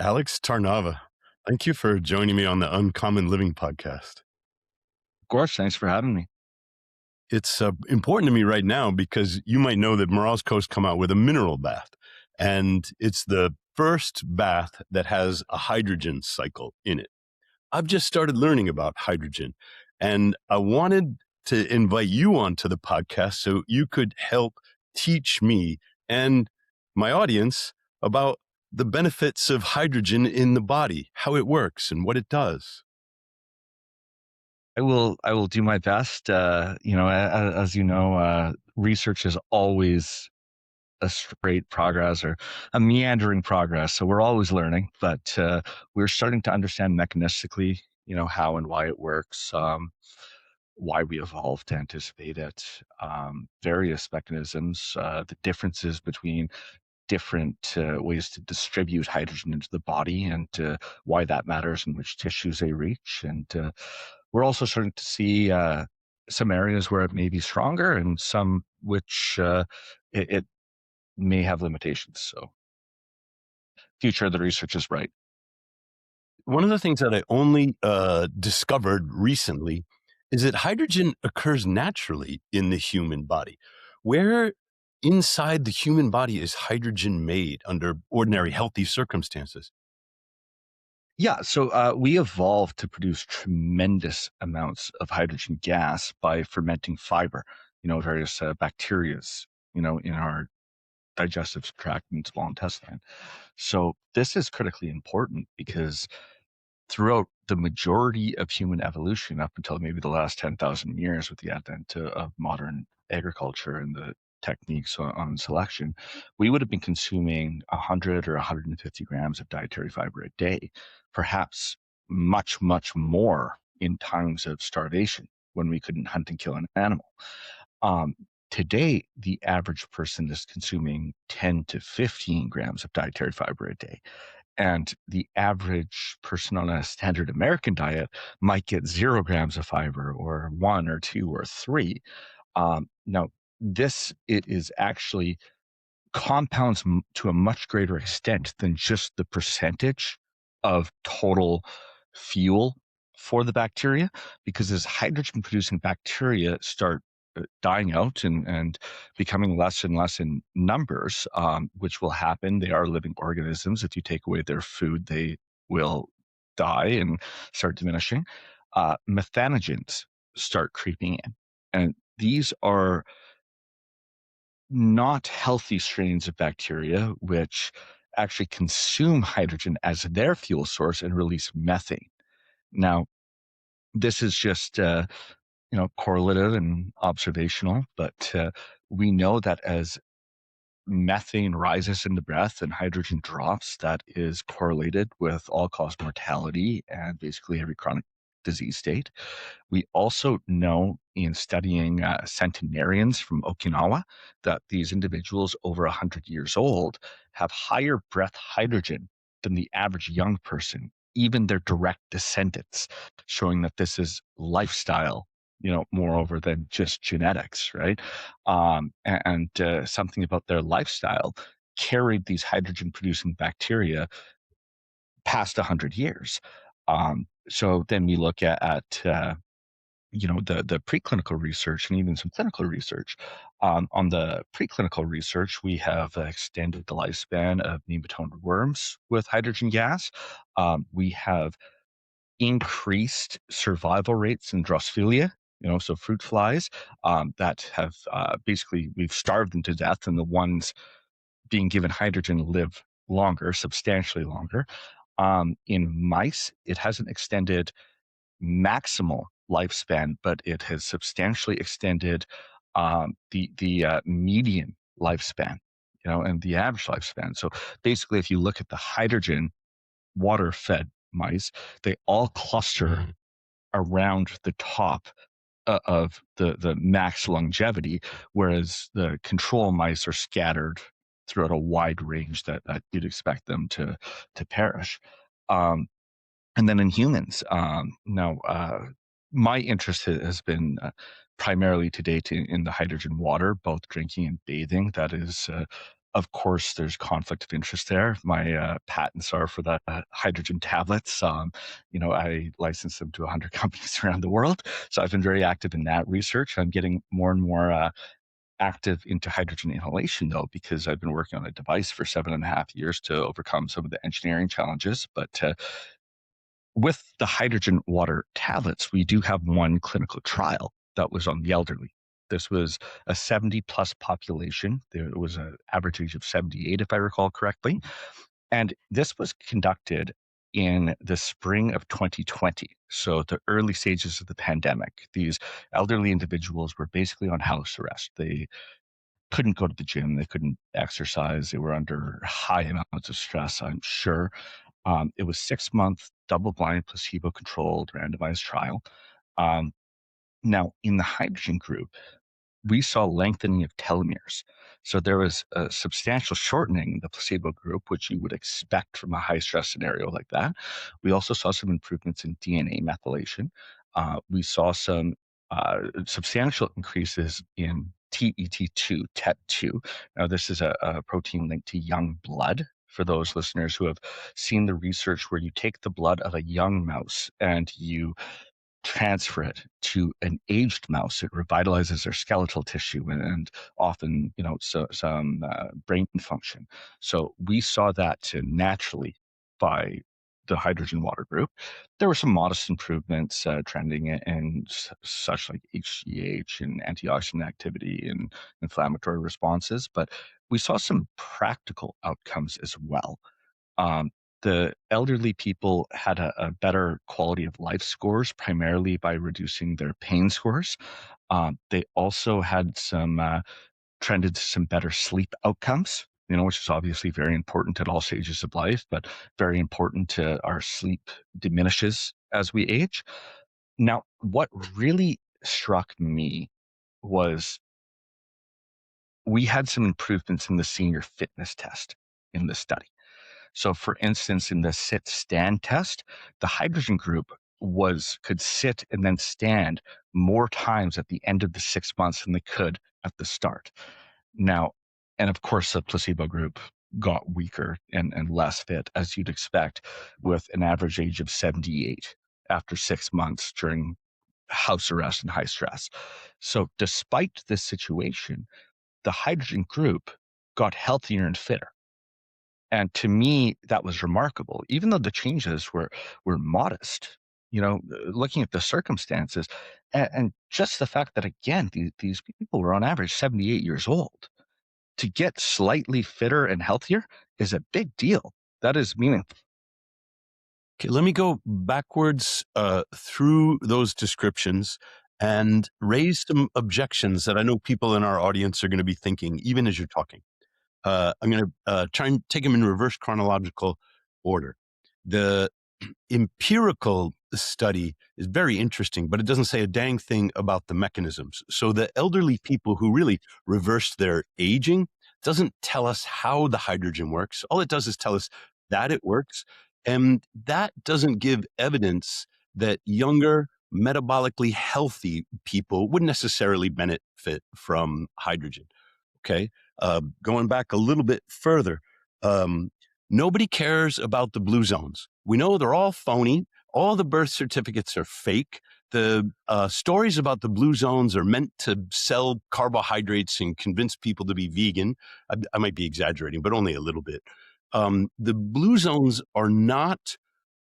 Alex Tarnava. Thank you for joining me on the Uncommon Living podcast. Of course, thanks for having me. It's important to me right now because you might know that Morozko's come out with a mineral bath, and it's the first bath that has a hydrogen cycle in it. I've just started learning about hydrogen, and I wanted to invite you onto the podcast so you could help teach me and my audience about the benefits of hydrogen in the body, how it works and what it does. I will do my best. As you know, research is always a straight progress or a meandering progress. So we're always learning, but we're starting to understand mechanistically, how and why it works, why we evolved to anticipate it, various mechanisms, the differences between different ways to distribute hydrogen into the body and why that matters and which tissues they reach. And we're also starting to see some areas where it may be stronger and some which it may have limitations. So future of the research is bright. One of the things that I only discovered recently is that hydrogen occurs naturally in the human body. Where inside the human body is hydrogen made under ordinary healthy circumstances? Yeah, so we evolved to produce tremendous amounts of hydrogen gas by fermenting fiber, various bacterias, in our digestive tract and small intestine. So this is critically important because throughout the majority of human evolution, up until maybe the last 10,000 years with the advent of modern agriculture and the techniques on selection, we would have been consuming 100 or 150 grams of dietary fiber a day, perhaps much, much more in times of starvation when we couldn't hunt and kill an animal. Um, Today, the average person is consuming 10 to 15 grams of dietary fiber a day. And the average person on a standard American diet might get 0 grams of fiber or 1 or 2 or 3. Now, it is actually compounds to a much greater extent than just the percentage of total fuel for the bacteria, because as hydrogen producing bacteria start dying out and becoming less and less in numbers, which will happen. They are living organisms. If you take away their food, they will die and start diminishing. Methanogens start creeping in. And these are not healthy strains of bacteria, which actually consume hydrogen as their fuel source and release methane. Now, this is just correlative and observational, but we know that as methane rises in the breath and hydrogen drops, that is correlated with all-cause mortality and basically every chronic disease state. We also know in studying centenarians from Okinawa that these individuals over 100 years old have higher breath hydrogen than the average young person, even their direct descendants, showing that this is lifestyle, moreover than just genetics, right? And something about their lifestyle carried these hydrogen producing bacteria past 100 years. So then we look at the preclinical research and even some clinical research. On the preclinical research, we have extended the lifespan of nematode worms with hydrogen gas. We have increased survival rates in Drosophila, so fruit flies that have basically, we've starved them to death, and the ones being given hydrogen live longer, substantially longer. In mice, it hasn't extended maximal lifespan, but it has substantially extended the median lifespan, and the average lifespan. So basically, if you look at the hydrogen water-fed mice, they all cluster around the top of the max longevity, whereas the control mice are scattered throughout a wide range that you'd expect them to perish. And then in humans, my interest has been primarily to date in the hydrogen water, both drinking and bathing. That is Of course, there's conflict of interest there. My patents are for the hydrogen tablets. I license them to 100 companies around the world. So I've been very active in that research. I'm getting more and more active into hydrogen inhalation, though, because I've been working on a device for 7.5 years to overcome some of the engineering challenges. But with the hydrogen water tablets, we do have one clinical trial that was on the elderly. This was a 70 plus population. There was an average age of 78, if I recall correctly. And this was conducted in the spring of 2020. So the early stages of the pandemic. These elderly individuals were basically on house arrest. They couldn't go to the gym. They couldn't exercise. They were under high amounts of stress, I'm sure. It was 6 month, double-blind, placebo-controlled, randomized trial. Um, Now, in the hydrogen group, we saw lengthening of telomeres. So there was a substantial shortening in the placebo group, which you would expect from a high stress scenario like that. We also saw some improvements in DNA methylation. We saw some substantial increases in TET2, TET2. Now, this is a protein linked to young blood. For those listeners who have seen the research where you take the blood of a young mouse and you transfer it to an aged mouse, it revitalizes their skeletal tissue and often, some brain function. So we saw that naturally by the hydrogen water group. There were some modest improvements trending in such like HGH and antioxidant activity and inflammatory responses, but we saw some practical outcomes as well. um, the elderly people had a better quality of life scores, primarily by reducing their pain scores. They also had some trended to some better sleep outcomes, which is obviously very important at all stages of life, but very important to our sleep diminishes as we age. Now, what really struck me was we had some improvements in the senior fitness test in the study. So, for instance, in the sit stand test, the hydrogen group could sit and then stand more times at the end of the 6 months than they could at the start. Now, and of course, the placebo group got weaker and less fit, as you'd expect, with an average age of 78 after 6 months during house arrest and high stress. So, despite this situation, the hydrogen group got healthier and fitter. And to me, that was remarkable, even though the changes were modest. Looking at the circumstances, and just the fact that again, these people were on average 78 years old. To get slightly fitter and healthier is a big deal. That is meaningful. Okay, let me go backwards through those descriptions and raise some objections that I know people in our audience are going to be thinking, even as you're talking. I'm going to try and take them in reverse chronological order. The empirical study is very interesting, but it doesn't say a dang thing about the mechanisms. So the elderly people who really reverse their aging doesn't tell us how the hydrogen works. All it does is tell us that it works. And that doesn't give evidence that younger, metabolically healthy people would necessarily benefit from hydrogen. Okay. Going back a little bit further, um, nobody cares about the blue zones. We know they're all phony. All the birth certificates are fake. The stories about the blue zones are meant to sell carbohydrates and convince people to be vegan. I might be exaggerating, but only a little bit. The blue zones are not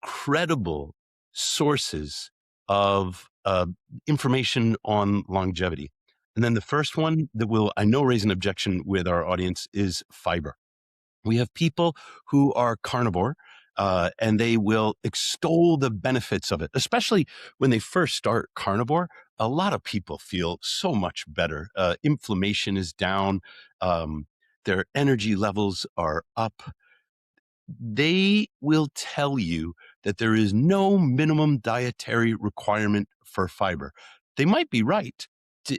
credible sources of information on longevity. And then the first one that will, I know, raise an objection with our audience is fiber. We have people who are carnivore, and they will extol the benefits of it, especially when they first start carnivore. A lot of people feel so much better. Inflammation is down. Their energy levels are up. They will tell you that there is no minimum dietary requirement for fiber. They might be right.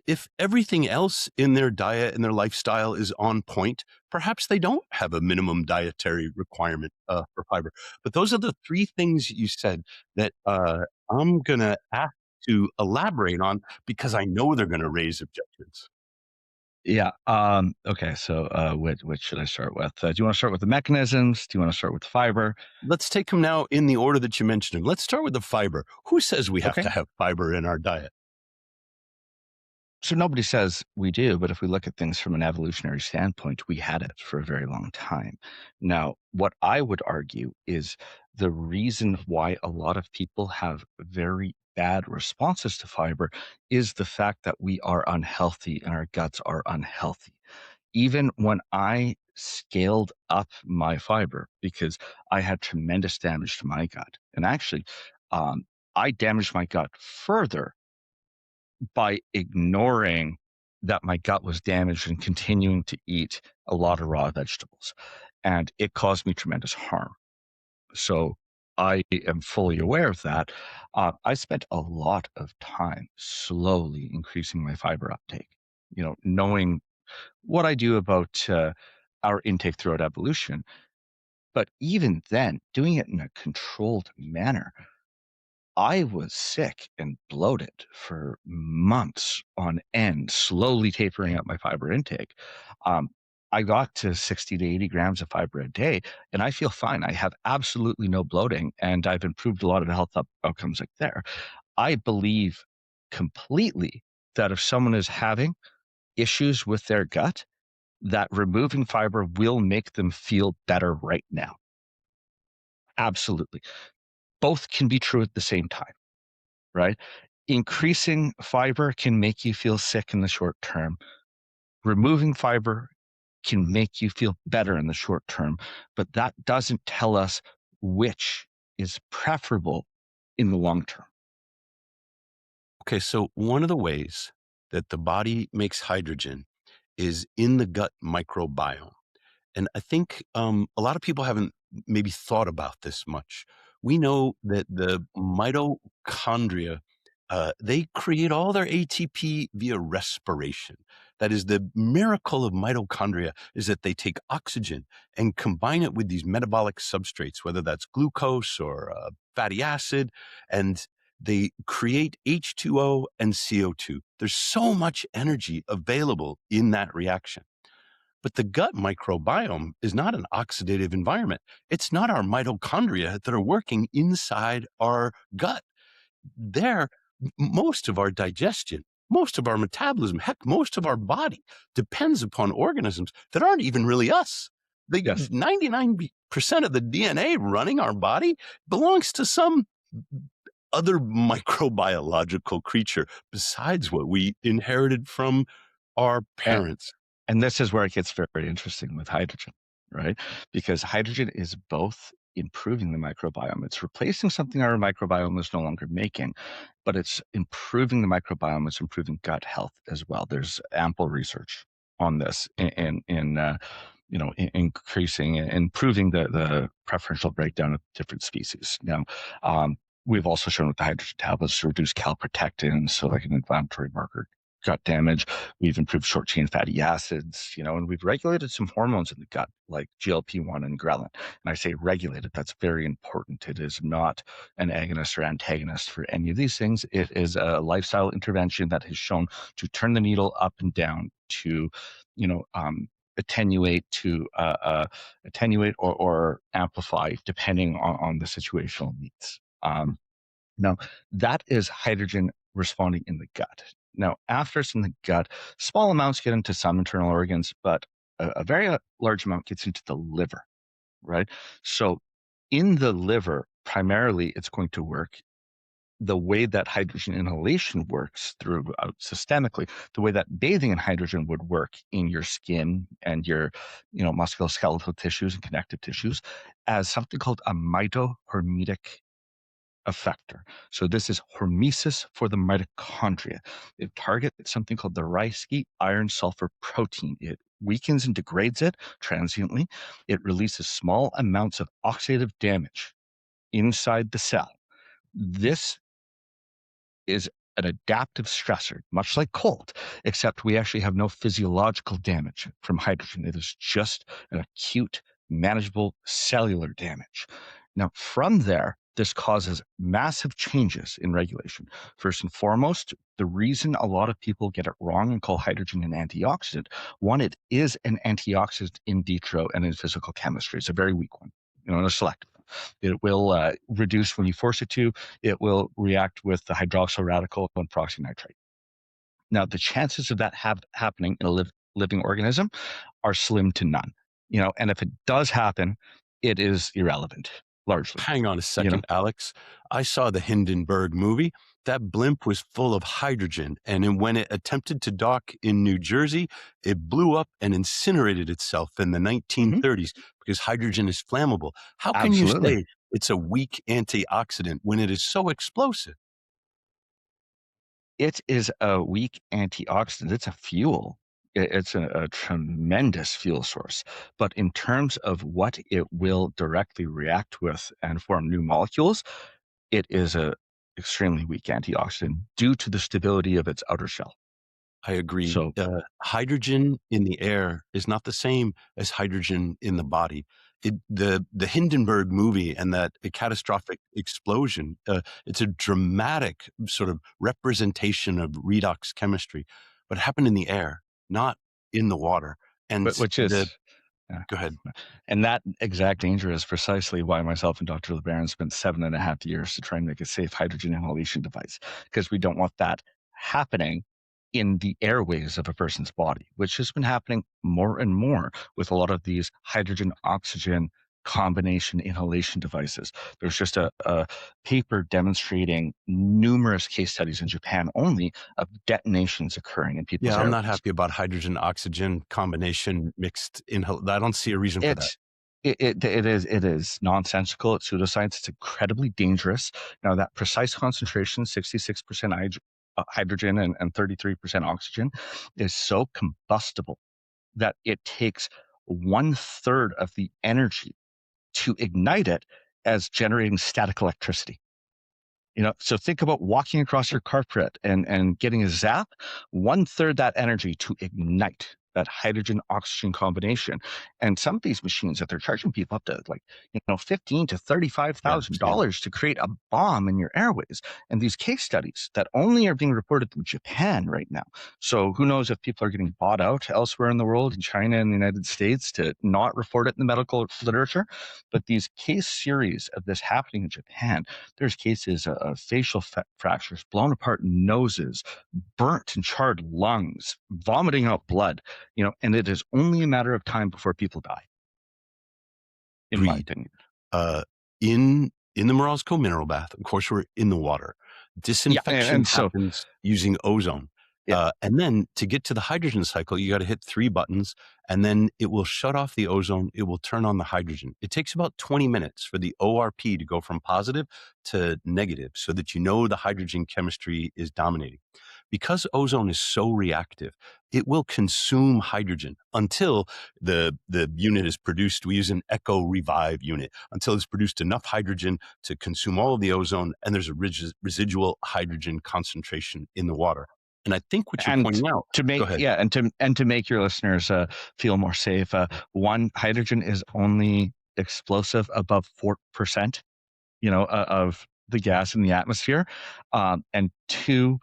If everything else in their diet and their lifestyle is on point, perhaps they don't have a minimum dietary requirement for fiber. But those are the three things you said that I'm going to ask to elaborate on because I know they're going to raise objections. Yeah. Okay. So, which should I start with? Do you want to start with the mechanisms? Do you want to start with fiber? Let's take them now in the order that you mentioned them. Let's start with the fiber. Who says we have Okay. to have fiber in our diet? So nobody says we do, but if we look at things from an evolutionary standpoint, we had it for a very long time. Now, what I would argue is the reason why a lot of people have very bad responses to fiber is the fact that we are unhealthy and our guts are unhealthy. Even when I scaled up my fiber because I had tremendous damage to my gut, and actually, um, I damaged my gut further by ignoring that my gut was damaged and continuing to eat a lot of raw vegetables. And it caused me tremendous harm. So I am fully aware of that. I spent a lot of time slowly increasing my fiber uptake, knowing what I do about our intake throughout evolution. But even then, doing it in a controlled manner, I was sick and bloated for months on end, slowly tapering up my fiber intake. Um, I got to 60 to 80 grams of fiber a day, and I feel fine. I have absolutely no bloating, and I've improved a lot of the health outcomes like there. I believe completely that if someone is having issues with their gut, that removing fiber will make them feel better right now. Absolutely. Both can be true at the same time, right? Increasing fiber can make you feel sick in the short term. Removing fiber can make you feel better in the short term, but that doesn't tell us which is preferable in the long term. Okay, so one of the ways that the body makes hydrogen is in the gut microbiome. And I think a lot of people haven't maybe thought about this much. We know that the mitochondria, they create all their ATP via respiration. That is the miracle of mitochondria, is that they take oxygen and combine it with these metabolic substrates, whether that's glucose or fatty acid, and they create H2O and CO2. There's so much energy available in that reaction. But the gut microbiome is not an oxidative environment. It's not our mitochondria that are working inside our gut. There, most of our digestion, most of our metabolism, heck, most of our body depends upon organisms that aren't even really us. The Yes. 99% of the DNA running our body belongs to some other microbiological creature besides what we inherited from our And, parents. and this is where it gets very interesting with hydrogen, right? Because hydrogen is both improving the microbiome. It's replacing something our microbiome is no longer making, but it's improving the microbiome. It's improving gut health as well. There's ample research on this in increasing and improving the preferential breakdown of different species. Now, we've also shown with the hydrogen tablets to reduce calprotectin, so like an inflammatory marker gut damage. We've improved short chain fatty acids, and we've regulated some hormones in the gut like GLP-1 and ghrelin. And I say regulated, that's very important. It is not an agonist or antagonist for any of these things. It is a lifestyle intervention that has shown to turn the needle up and down to, attenuate or amplify depending on the situational needs. Now, that is hydrogen responding in the gut. Now, after it's in the gut, small amounts get into some internal organs, but a very large amount gets into the liver, right? So, in the liver, primarily, it's going to work the way that hydrogen inhalation works throughout systemically, the way that bathing in hydrogen would work in your skin and your, musculoskeletal tissues and connective tissues, as something called a mitohormetic effector. So this is hormesis for the mitochondria. It targets something called the Reiki iron sulfur protein. It weakens and degrades it transiently. It releases small amounts of oxidative damage inside the cell. This is an adaptive stressor, much like cold, except we actually have no physiological damage from hydrogen. It is just an acute, manageable cellular damage. Now, from there, this causes massive changes in regulation. First and foremost, the reason a lot of people get it wrong and call hydrogen an antioxidant, one, it is an antioxidant in vitro and in physical chemistry. It's a very weak one, and a selective one. It will reduce when you force it to. It will react with the hydroxyl radical and peroxynitrite. Now, the chances of that happening in a living organism are slim to none. And if it does happen, it is irrelevant, largely. Hang on a second, Alex. I saw the Hindenburg movie. That blimp was full of hydrogen. And when it attempted to dock in New Jersey, it blew up and incinerated itself in the 1930s because hydrogen is flammable. How can you say it's a weak antioxidant when it is so explosive? It is a weak antioxidant. It's a fuel. It's a tremendous fuel source. But in terms of what it will directly react with and form new molecules, it is a extremely weak antioxidant due to the stability of its outer shell. I agree. So hydrogen in the air is not the same as hydrogen in the body. The Hindenburg movie and that catastrophic explosion, it's a dramatic sort of representation of redox chemistry, but it happened in the air, not in the water. And which is go ahead. And that exact danger is precisely why myself and Dr. LeBaron spent 7.5 years to try and make a safe hydrogen inhalation device, because we don't want that happening in the airways of a person's body, which has been happening more and more with a lot of these hydrogen oxygen combination inhalation devices. There's just a paper demonstrating numerous case studies in Japan only of detonations occurring in people's Yeah, I'm not airways. happy about hydrogen oxygen combination mixed in. I don't see a reason for that. It is nonsensical. It's pseudoscience. It's incredibly dangerous. Now, that precise concentration, 66% hydrogen and 33% oxygen, is so combustible that it takes 1/3 of the energy to ignite it as generating static electricity. So think about walking across your carpet and getting a zap, 1/3 that energy to ignite that hydrogen oxygen combination. And some of these machines that they're charging people up to $15,000 to $35,000 to create a bomb in your airways. And these case studies that only are being reported in Japan right now. So who knows if people are getting bought out elsewhere in the world, in China and the United States, to not report it in the medical literature. But these case series of this happening in Japan, there's cases of facial fractures, blown apart noses, burnt and charred lungs, vomiting out blood, and it is only a matter of time before people die, in my opinion. In the Morozko mineral bath, of course, we're in the water. Disinfection happens using ozone. And then to get to the hydrogen cycle, you got to hit 3 buttons, and then it will shut off the ozone. It will turn on the hydrogen. It takes about 20 minutes for the ORP to go from positive to negative so that the hydrogen chemistry is dominating. Because ozone is so reactive, it will consume hydrogen until the unit is produced. We use an echo revive unit until it's produced enough hydrogen to consume all of the ozone, and there's a residual hydrogen concentration in the water. And I think what you're pointing out go ahead. To make your listeners feel more safe, one, hydrogen is only explosive above 4%, of the gas in the atmosphere, and 2,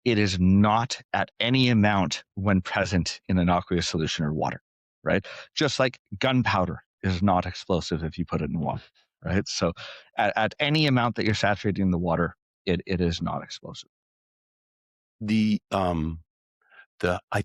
it is not at any amount when present in an aqueous solution or water, right? Just like gunpowder is not explosive if you put it in water, right? So at any amount that you're saturating the water, it is not explosive. I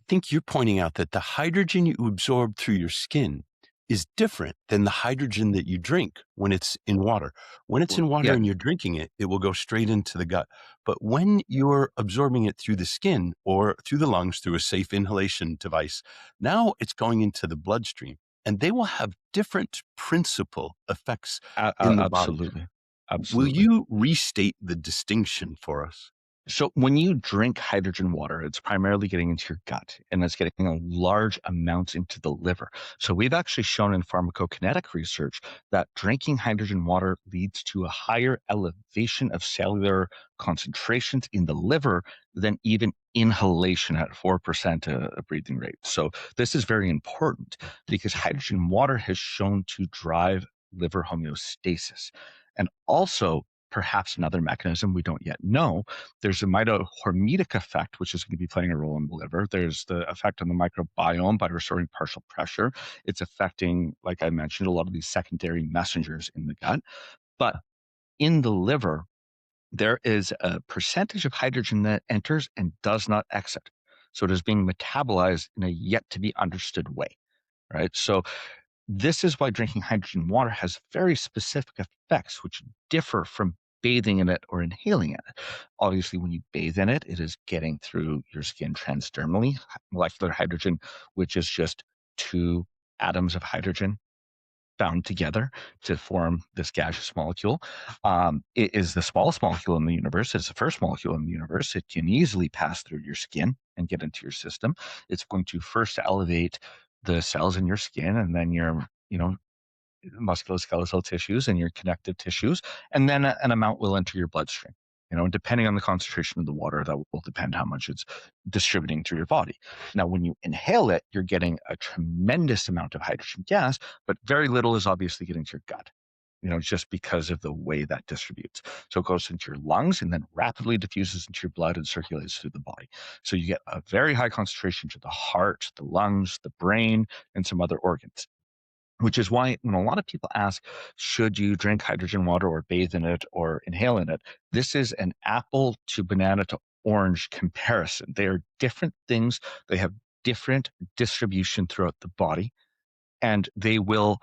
think you're pointing out that the hydrogen you absorb through your skin is different than the hydrogen that you drink when it's in water. When it's in water and you're drinking it, it will go straight into the gut. But when you're absorbing it through the skin or through the lungs through a safe inhalation device, now it's going into the bloodstream, and they will have different principal effects in the body. Absolutely. Will you restate the distinction for us? So when you drink hydrogen water, it's primarily getting into your gut, and it's getting a large amounts into the liver. So we've actually shown in pharmacokinetic research that drinking hydrogen water leads to a higher elevation of cellular concentrations in the liver than even inhalation at 4% a breathing rate. So this is very important because hydrogen water has shown to drive liver homeostasis. And also, perhaps another mechanism we don't yet know, there's a mitohormetic effect, which is going to be playing a role in the liver. There's the effect on the microbiome by restoring partial pressure. It's affecting, like I mentioned, a lot of these secondary messengers in the gut. But in the liver, there is a percentage of hydrogen that enters and does not exit. So it is being metabolized in a yet to be understood way, right? So this is why drinking hydrogen water has very specific effects, which differ from bathing in it or inhaling it. Obviously, when you bathe in it, it is getting through your skin transdermally, molecular hydrogen, which is just two atoms of hydrogen bound together to form this gaseous molecule. It is the smallest molecule in the universe. It's the first molecule in the universe. It can easily pass through your skin and get into your system. It's going to first elevate the cells in your skin and then your, musculoskeletal tissues and your connective tissues, and then an amount will enter your bloodstream. Depending on the concentration of the water, that will depend how much it's distributing through your body. Now, when you inhale it, you're getting a tremendous amount of hydrogen gas, but very little is obviously getting to your gut, just because of the way that distributes. So it goes into your lungs and then rapidly diffuses into your blood and circulates through the body. So you get a very high concentration to the heart, the lungs, the brain, and some other organs. Which is why when a lot of people ask, should you drink hydrogen water or bathe in it or inhale in it? This is an apple to banana to orange comparison. They are different things. They have different distribution throughout the body, and they will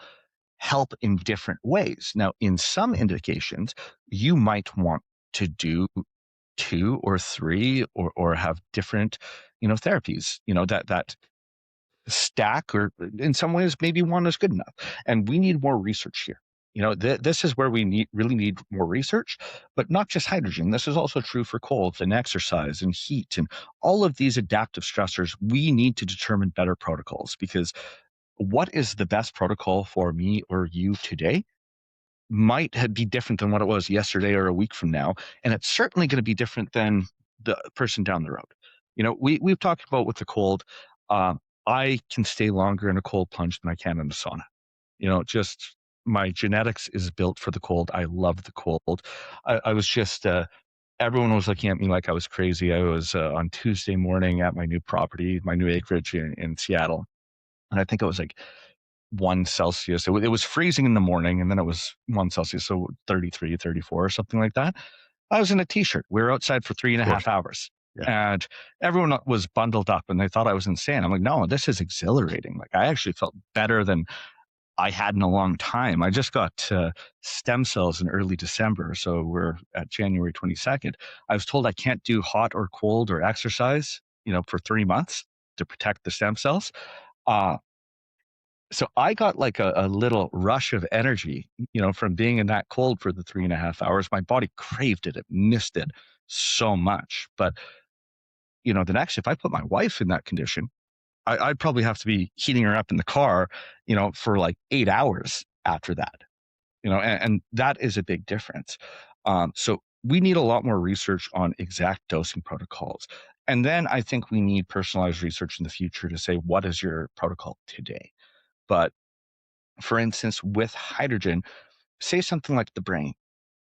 help in different ways. Now, in some indications, you might want to do two or three or have different, therapies, that stack, or in some ways maybe one is good enough, and we need more research here. This is where we really need more research, but not just hydrogen. This is also true for cold and exercise and heat and all of these adaptive stressors. We need to determine better protocols, because what is the best protocol for me or you today might be different than what it was yesterday or a week from now, and it's certainly going to be different than the person down the road. We've talked about with the cold. uh, I can stay longer in a cold plunge than I can in a sauna. Just my genetics is built for the cold. I love the cold. I was just everyone was looking at me like I was crazy. I was on Tuesday morning at my new property, my new acreage in Seattle, and I think it was like 1 Celsius. It was freezing in the morning, and then it was 1 Celsius, so 33, 34 or something like that. I was in a t-shirt. We were outside for 3.5 hours. Yeah. And everyone was bundled up and they thought I was insane. I'm like, no, this is exhilarating. Like, I actually felt better than I had in a long time. I just got stem cells in early December. So we're at January 22nd. I was told I can't do hot or cold or exercise, for 3 months to protect the stem cells. Uh, so I got like a little rush of energy, from being in that cold for the 3.5 hours. My body craved it. It missed it so much. But, the next, if I put my wife in that condition, I'd probably have to be heating her up in the car, for like 8 hours after that, and that is a big difference. So we need a lot more research on exact dosing protocols. And then I think we need personalized research in the future to say, what is your protocol today? But for instance, with hydrogen, say something like the brain,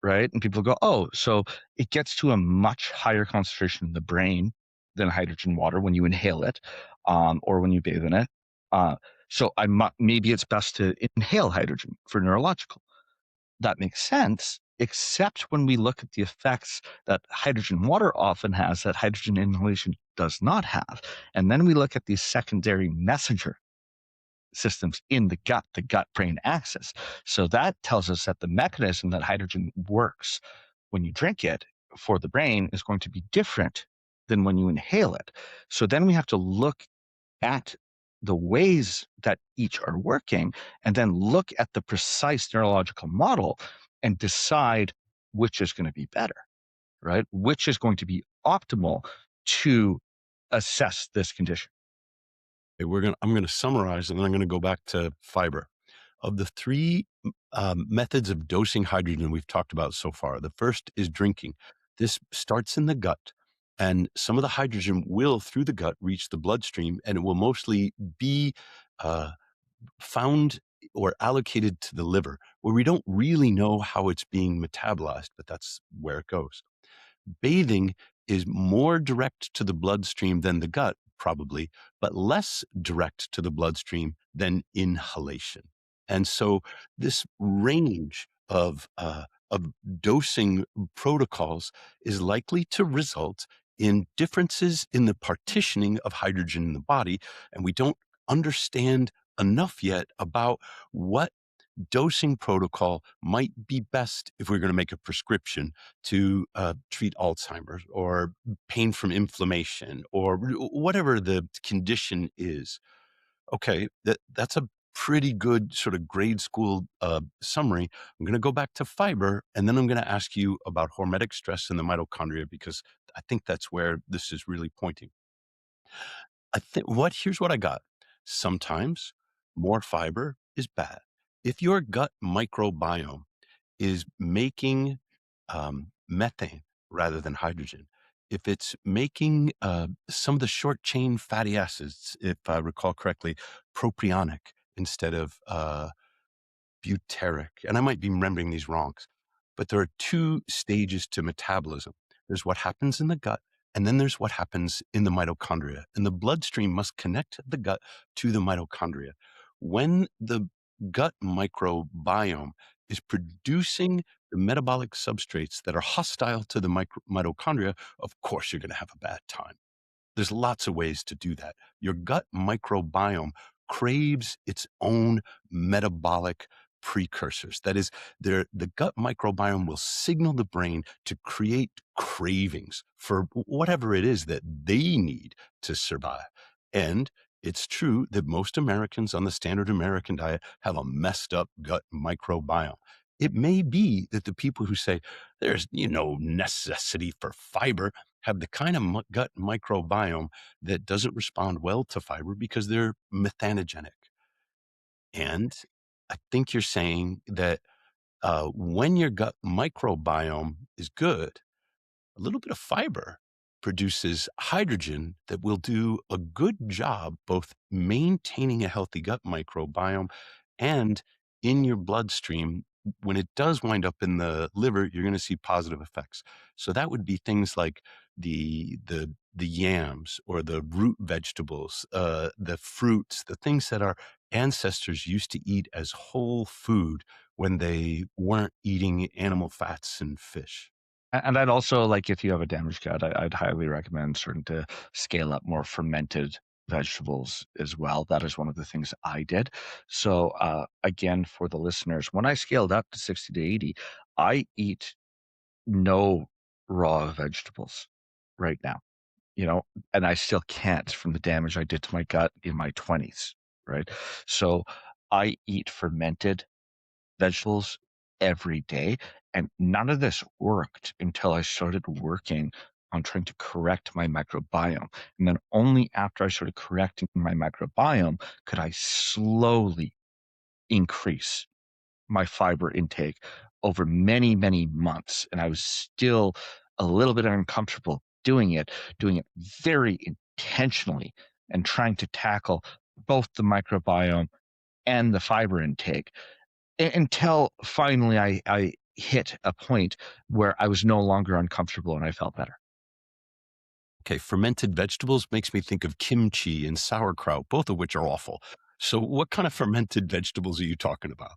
right? And people go, oh, so it gets to a much higher concentration in the brain than hydrogen water when you inhale it, or when you bathe in it. So maybe it's best to inhale hydrogen for neurological. That makes sense, except when we look at the effects that hydrogen water often has that hydrogen inhalation does not have. And then we look at these secondary messenger systems in the gut-brain axis. So that tells us that the mechanism that hydrogen works when you drink it for the brain is going to be different than when you inhale it. So then we have to look at the ways that each are working and then look at the precise neurological model and decide which is going to be better, right? Which is going to be optimal to assess this condition. I'm gonna summarize, and then I'm gonna go back to fiber. Of the three methods of dosing hydrogen we've talked about so far, the first is drinking. This starts in the gut, and some of the hydrogen will, through the gut, reach the bloodstream, and it will mostly be uh, found or allocated to the liver, where we don't really know how it's being metabolized, but that's where it goes. Bathing is more direct to the bloodstream than the gut, probably, but less direct to the bloodstream than inhalation. And so this range of dosing protocols is likely to result in differences in the partitioning of hydrogen in the body. And we don't understand enough yet about what dosing protocol might be best if we're going to make a prescription to treat Alzheimer's or pain from inflammation or whatever the condition is. Okay, that's a pretty good sort of grade school summary. I'm going to go back to fiber, and then I'm going to ask you about hormetic stress in the mitochondria, because I think that's where this is really pointing. Here's what I got. Sometimes more fiber is bad. If your gut microbiome is making methane rather than hydrogen, if it's making some of the short chain fatty acids, if I recall correctly, propionic instead of butyric, and I might be remembering these wrongs, but there are two stages to metabolism. There's what happens in the gut, and then there's what happens in the mitochondria. And the bloodstream must connect the gut to the mitochondria. When the gut microbiome is producing the metabolic substrates that are hostile to the mitochondria, of course you're going to have a bad time. There's lots of ways to do that. Your gut microbiome craves its own metabolic precursors. That is, the gut microbiome will signal the brain to create cravings for whatever it is that they need to survive. And it's true that most Americans on the standard American diet have a messed up gut microbiome. It may be that the people who say there's necessity for fiber have the kind of gut microbiome that doesn't respond well to fiber because they're methanogenic. And I think you're saying that when your gut microbiome is good, a little bit of fiber produces hydrogen that will do a good job both maintaining a healthy gut microbiome and in your bloodstream. When it does wind up in the liver, you're going to see positive effects. So that would be things like the yams or the root vegetables, the fruits, the things that our ancestors used to eat as whole food when they weren't eating animal fats and fish. And I'd also, like, if you have a damaged gut, I'd highly recommend starting to scale up more fermented vegetables as well. That is one of the things I did. So again, for the listeners, when I scaled up to 60 to 80, I eat no raw vegetables right now, and I still can't from the damage I did to my gut in my 20s, right? So I eat fermented vegetables every day. And none of this worked until I started working on trying to correct my microbiome. And then only after I started correcting my microbiome could I slowly increase my fiber intake over many, many months. And I was still a little bit uncomfortable doing it very intentionally and trying to tackle both the microbiome and the fiber intake until finally I hit a point where I was no longer uncomfortable and I felt better. Okay, fermented vegetables makes me think of kimchi and sauerkraut, both of which are awful. So what kind of fermented vegetables are you talking about?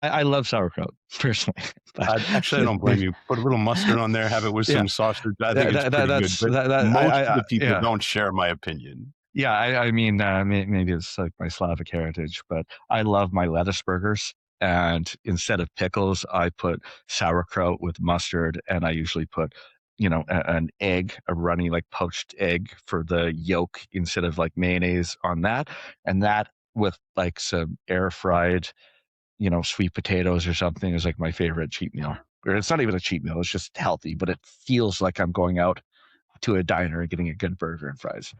I love sauerkraut personally. But Actually, I don't blame you. Put a little mustard on there, have it with yeah, some sausage. I think it's pretty good, that's but most of the people yeah. don't share my opinion. Yeah, I mean, maybe it's like my Slavic heritage, but I love my lettuce burgers. And instead of pickles, I put sauerkraut with mustard, and I usually put, an egg, a runny like poached egg for the yolk instead of like mayonnaise on that, and that with like some air fried, sweet potatoes or something is like my favorite cheat meal. Or it's not even a cheat meal; it's just healthy, but it feels like I'm going out to a diner and getting a good burger and fries.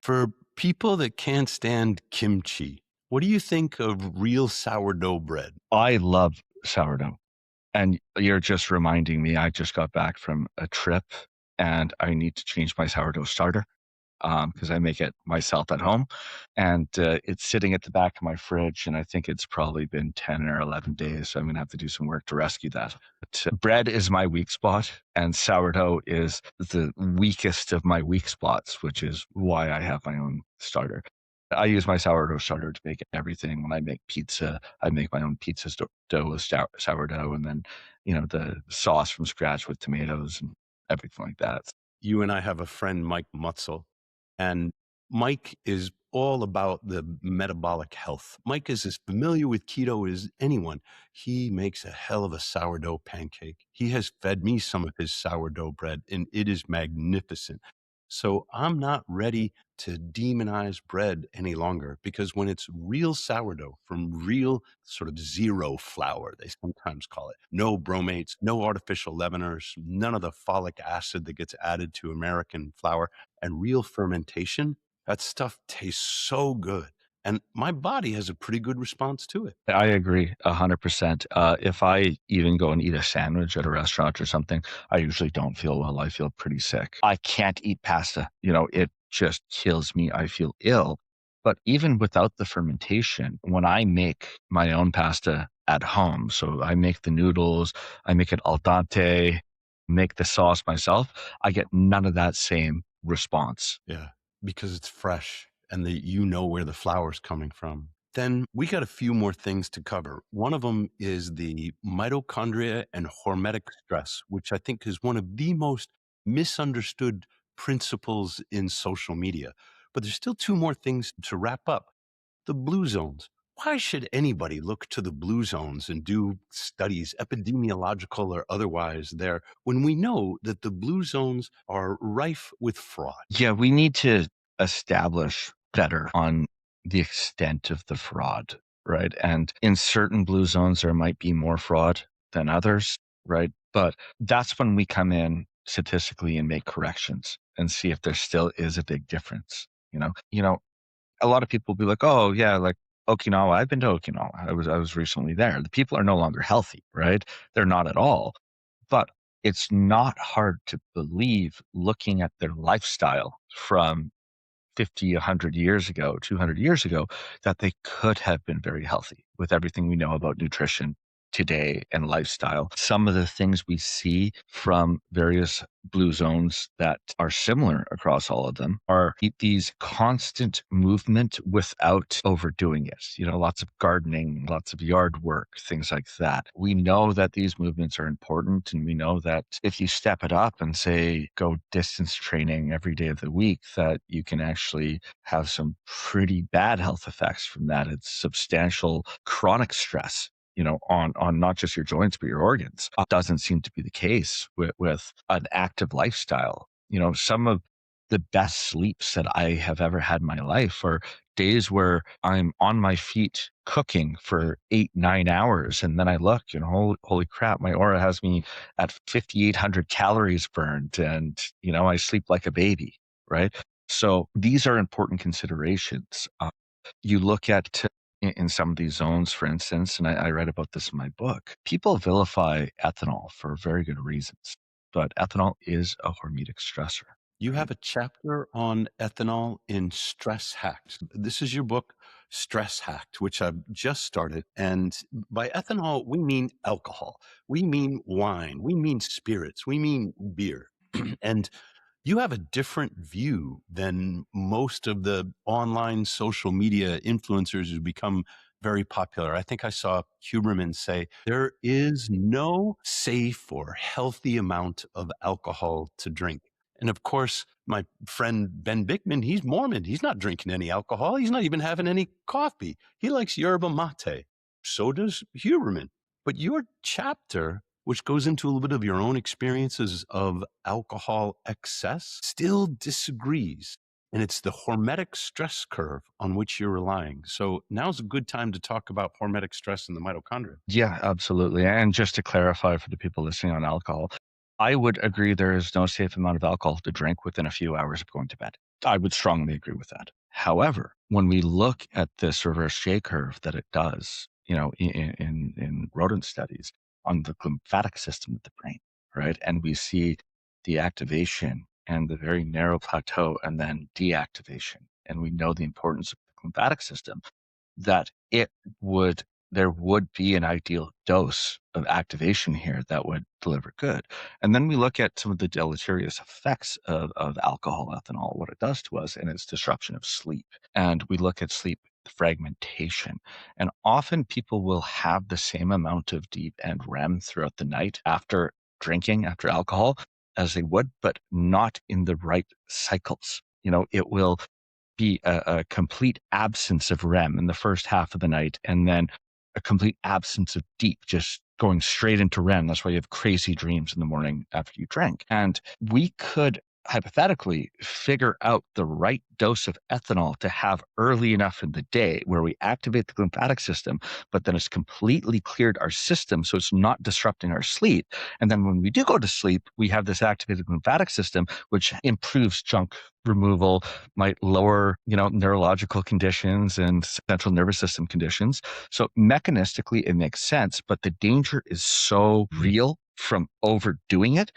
For people that can't stand kimchi, what do you think of real sourdough bread? I love sourdough. And you're just reminding me, I just got back from a trip and I need to change my sourdough starter. because I make it myself at home. And it's sitting at the back of my fridge, and I think it's probably been 10 or 11 days. So I'm going to have to do some work to rescue that. But bread is my weak spot, and sourdough is the weakest of my weak spots, which is why I have my own starter. I use my sourdough starter to make everything. When I make pizza, I make my own pizza dough with sourdough, and then, the sauce from scratch with tomatoes and everything like that. You and I have a friend, Mike Mutzel, and Mike is all about the metabolic health. Mike is as familiar with keto as anyone. He makes a hell of a sourdough pancake. He has fed me some of his sourdough bread, and it is magnificent. So I'm not ready to demonize bread any longer, because when it's real sourdough from real sort of zero flour, they sometimes call it, no bromates, no artificial leaveners, none of the folic acid that gets added to American flour, and real fermentation, that stuff tastes so good. And my body has a pretty good response to it. I agree 100%. If I even go and eat a sandwich at a restaurant or something, I usually don't feel well. I feel pretty sick. I can't eat pasta. It just kills me. I feel ill. But even without the fermentation, when I make my own pasta at home, so I make the noodles, I make it al dente, make the sauce myself, I get none of that same response. Yeah, because it's fresh and you know where the flour's coming from. Then we got a few more things to cover. One of them is the mitochondria and hormetic stress, which I think is one of the most misunderstood principles in social media. But there's still two more things to wrap up. The blue zones. Why should anybody look to the blue zones and do studies, epidemiological or otherwise, there when we know that the blue zones are rife with fraud? Yeah, we need to establish better on the extent of the fraud, right? And in certain blue zones, there might be more fraud than others, right? But that's when we come in statistically and make corrections and see if there still is a big difference. A lot of people will be like, "Oh, yeah, like Okinawa. I've been to Okinawa. I was recently there. The people are no longer healthy, right? They're not at all." But it's not hard to believe looking at their lifestyle from 50, 100 years ago, 200 years ago, that they could have been very healthy with everything we know about nutrition today and lifestyle. Some of the things we see from various blue zones that are similar across all of them are these constant movement without overdoing it. Lots of gardening, lots of yard work, things like that. We know that these movements are important, and we know that if you step it up and say go distance training every day of the week, that you can actually have some pretty bad health effects from that. It's substantial chronic stress on not just your joints, but your organs. Doesn't seem to be the case with an active lifestyle. Some of the best sleeps that I have ever had in my life are days where I'm on my feet cooking for 8, 9 hours. And then I look, holy crap, my aura has me at 5,800 calories burned. And, I sleep like a baby, right? So these are important considerations. You look at in some of these zones, for instance, and I read about this in my book, people vilify ethanol for very good reasons, but ethanol is a hormetic stressor. You have a chapter on ethanol in Stress Hacked. This is your book, Stress Hacked, which I've just started. And by ethanol, we mean alcohol, we mean wine, we mean spirits, we mean beer. And you have a different view than most of the online social media influencers who become very popular. I think I saw Huberman say there is no safe or healthy amount of alcohol to drink. And of course, my friend Ben Bickman, he's Mormon. He's not drinking any alcohol. He's not even having any coffee. He likes yerba mate. So does Huberman. But your chapter, which goes into a little bit of your own experiences of alcohol excess, still disagrees. And it's the hormetic stress curve on which you're relying. So now's a good time to talk about hormetic stress in the mitochondria. Yeah, absolutely. And just to clarify for the people listening on alcohol, I would agree there is no safe amount of alcohol to drink within a few hours of going to bed. I would strongly agree with that. However, when we look at this reverse J curve that it does, in rodent studies on the lymphatic system of the brain, right? And we see the activation and the very narrow plateau and then deactivation. And we know the importance of the lymphatic system, that there would be an ideal dose of activation here that would deliver good. And then we look at some of the deleterious effects of alcohol, ethanol, what it does to us, and its disruption of sleep. And we look at sleep fragmentation. And often people will have the same amount of deep and REM throughout the night after drinking, after alcohol, as they would, but not in the right cycles. It will be a complete absence of REM in the first half of the night, and then a complete absence of deep, just going straight into REM. That's why you have crazy dreams in the morning after you drink. And we could hypothetically figure out the right dose of ethanol to have early enough in the day where we activate the lymphatic system, but then it's completely cleared our system so it's not disrupting our sleep. And then when we do go to sleep, we have this activated lymphatic system, which improves junk removal, might lower, neurological conditions and central nervous system conditions. So mechanistically, it makes sense, but the danger is so real from overdoing it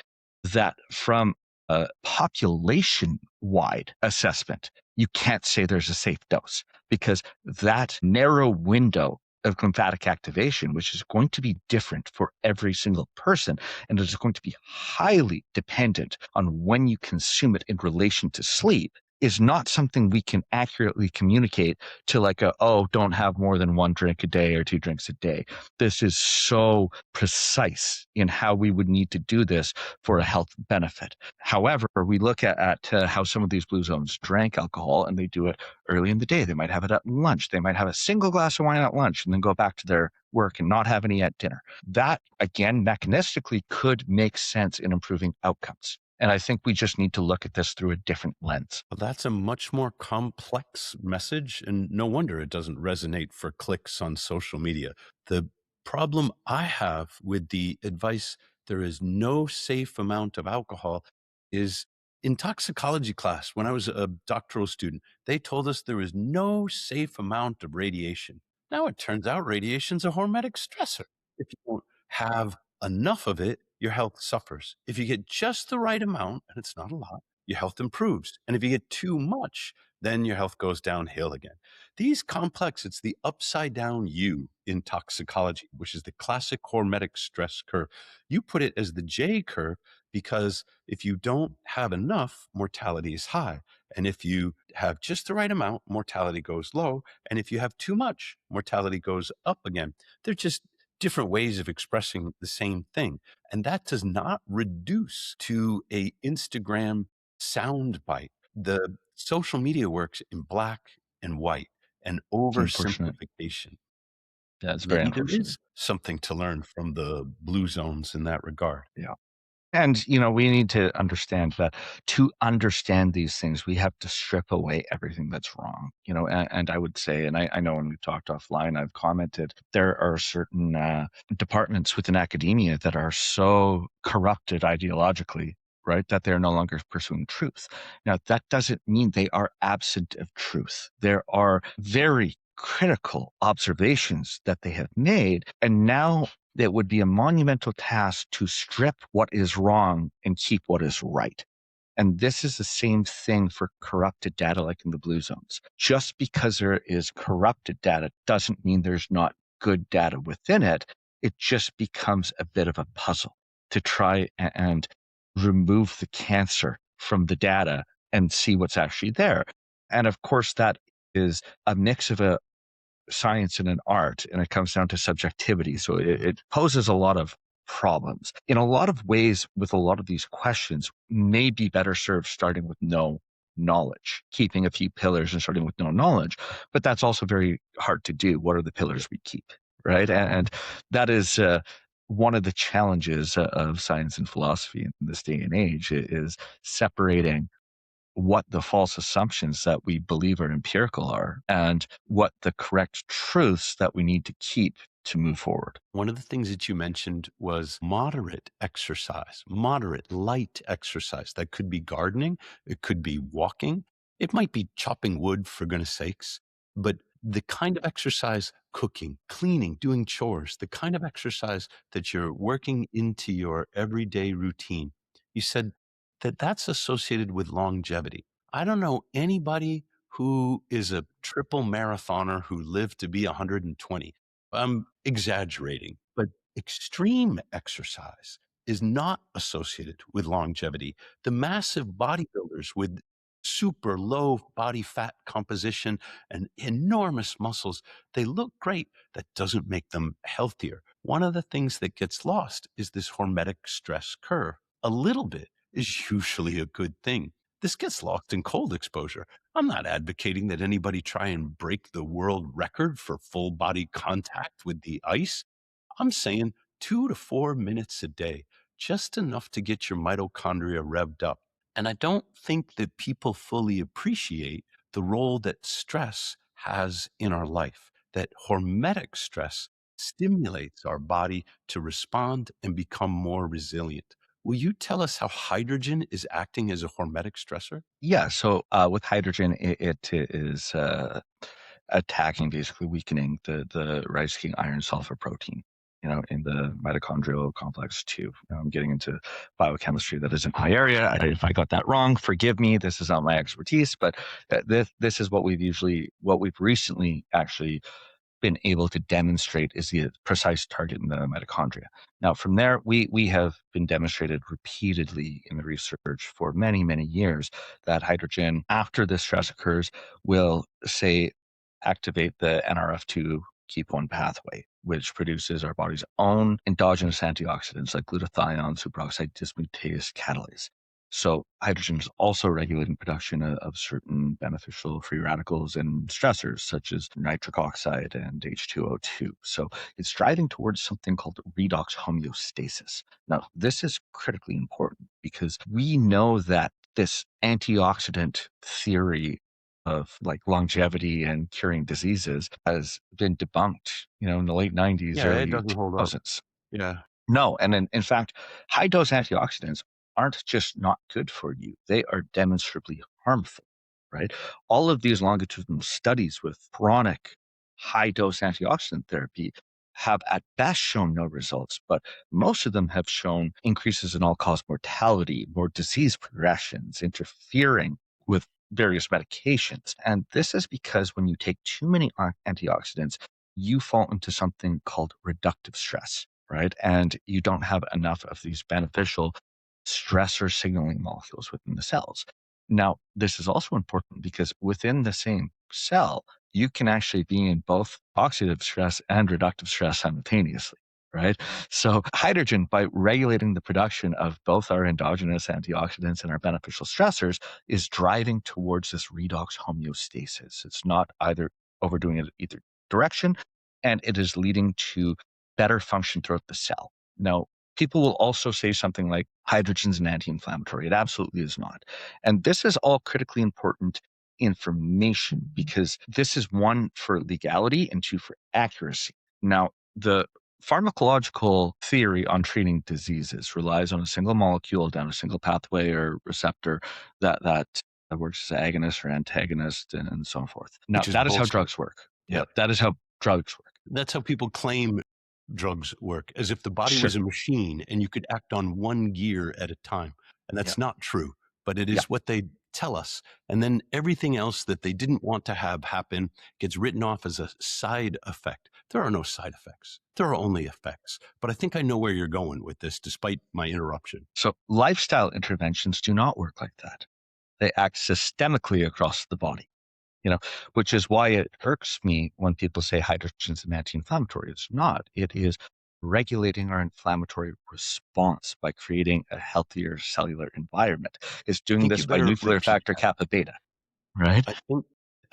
that from a population-wide assessment, you can't say there's a safe dose, because that narrow window of lymphatic activation, which is going to be different for every single person, and it is going to be highly dependent on when you consume it in relation to sleep, is not something we can accurately communicate to don't have more than one drink a day or two drinks a day. This is so precise in how we would need to do this for a health benefit. However, we look at how some of these blue zones drank alcohol, and they do it early in the day. They might have it at lunch. They might have a single glass of wine at lunch and then go back to their work and not have any at dinner. That, again, mechanistically could make sense in improving outcomes. And I think we just need to look at this through a different lens. Well, that's a much more complex message, and no wonder it doesn't resonate for clicks on social media. The problem I have with the advice, there is no safe amount of alcohol, is in toxicology class, when I was a doctoral student, they told us there is no safe amount of radiation. Now it turns out radiation's a hormetic stressor. If you don't have enough of it, your health suffers. If you get just the right amount, and it's not a lot, your health improves. And if you get too much, then your health goes downhill again. These complex, it's the upside down U in toxicology, which is the classic hormetic stress curve. You put it as the J curve because if you don't have enough, mortality is high. And if you have just the right amount, mortality goes low. And if you have too much, mortality goes up again. They're just different ways of expressing the same thing. And that does not reduce to a Instagram soundbite. The social media works in black and white and It's unfortunate. oversimplification. Yeah, it's very Maybe there unfortunate. is something to learn from the blue zones in that regard. Yeah. And, we need to understand that to understand these things, we have to strip away everything that's wrong, and I would say, and I know when we've talked offline, I've commented, there are certain departments within academia that are so corrupted ideologically, right, that they're no longer pursuing truth. Now, that doesn't mean they are absent of truth. There are very critical observations that they have made, and now it would be a monumental task to strip what is wrong and keep what is right. And this is the same thing for corrupted data like in the blue zones. Just because there is corrupted data doesn't mean there's not good data within it. It just becomes a bit of a puzzle to try and remove the cancer from the data and see what's actually there. And of course, that is a mix of a science and an art, and it comes down to subjectivity. So it poses a lot of problems. In a lot of ways, with a lot of these questions, may be better served starting with no knowledge, keeping a few pillars and starting with no knowledge. But that's also very hard to do. What are the pillars we keep, right? And that is one of the challenges of science and philosophy in this day and age is separating what the false assumptions that we believe are empirical are and what the correct truths that we need to keep to move forward. One of the things that you mentioned was moderate exercise, moderate light exercise. That could be gardening, it could be walking, it might be chopping wood, for goodness sakes. But the kind of exercise, cooking, cleaning, doing chores, the kind of exercise that you're working into your everyday routine. You said that that's associated with longevity. I don't know anybody who is a triple marathoner who lived to be 120. I'm exaggerating, but extreme exercise is not associated with longevity. The massive bodybuilders with super low body fat composition and enormous muscles, they look great. That doesn't make them healthier. One of the things that gets lost is this hormetic stress curve. A little bit is usually a good thing. This gets lost in cold exposure. I'm not advocating that anybody try and break the world record for full body contact with the ice. I'm saying 2 to 4 minutes a day, just enough to get your mitochondria revved up. And I don't think that people fully appreciate the role that stress has in our life, that hormetic stress stimulates our body to respond and become more resilient. Will you tell us how hydrogen is acting as a hormetic stressor? Yeah. So with hydrogen, it is attacking, basically weakening the rice-king iron sulfur protein, in the mitochondrial complex too. I'm getting into biochemistry that isn't my area. If I got that wrong, forgive me. This is not my expertise, but this is what we've recently actually been able to demonstrate is the precise target in the mitochondria. Now, from there, we have been demonstrated repeatedly in the research for many, many years that hydrogen, after the stress occurs, will, say, activate the NRF2 keep one pathway, which produces our body's own endogenous antioxidants like glutathione, superoxide dismutase catalase. So hydrogen is also regulating production of certain beneficial free radicals and stressors such as nitric oxide and H2O2. So it's driving towards something called redox homeostasis. Now, this is critically important because we know that this antioxidant theory of like longevity and curing diseases has been debunked, in the late 90s, Yeah, it early doesn't hold up. 2000s. Yeah. No, and in fact, high dose antioxidants aren't just not good for you, they are demonstrably harmful, right? All of these longitudinal studies with chronic high dose antioxidant therapy have at best shown no results, but most of them have shown increases in all cause mortality, more disease progressions, interfering with various medications. And this is because when you take too many antioxidants, you fall into something called reductive stress, right? And you don't have enough of these beneficial stressor signaling molecules within the cells. Now, this is also important because within the same cell, you can actually be in both oxidative stress and reductive stress simultaneously, right? So, hydrogen, by regulating the production of both our endogenous antioxidants and our beneficial stressors, is driving towards this redox homeostasis. It's not either overdoing it either direction, and it is leading to better function throughout the cell. Now, people will also say something like hydrogen's an anti-inflammatory. It absolutely is not. And this is all critically important information because this is one for legality and two for accuracy. Now, the pharmacological theory on treating diseases relies on a single molecule down a single pathway or receptor that works as an agonist or antagonist and so forth. Now, Which is that is how bullshit. drugs work. Yeah, Yeah. that is how drugs work. That's how people claim drugs work, as if the body Sure. was a machine and you could act on one gear at a time. And Yeah. that's not true, but it Yeah. is what they tell us. And then everything else that they didn't want to have happen gets written off as a side effect. There are no side effects. There are only effects. But I think I know where you're going with this, despite my interruption. So lifestyle interventions do not work like that. They act systemically across the body, which is why it irks me when people say hydrogen's an anti-inflammatory. It's not. It is regulating our inflammatory response by creating a healthier cellular environment. It's I doing think you this by better nuclear repeat factor that. kappa beta, right?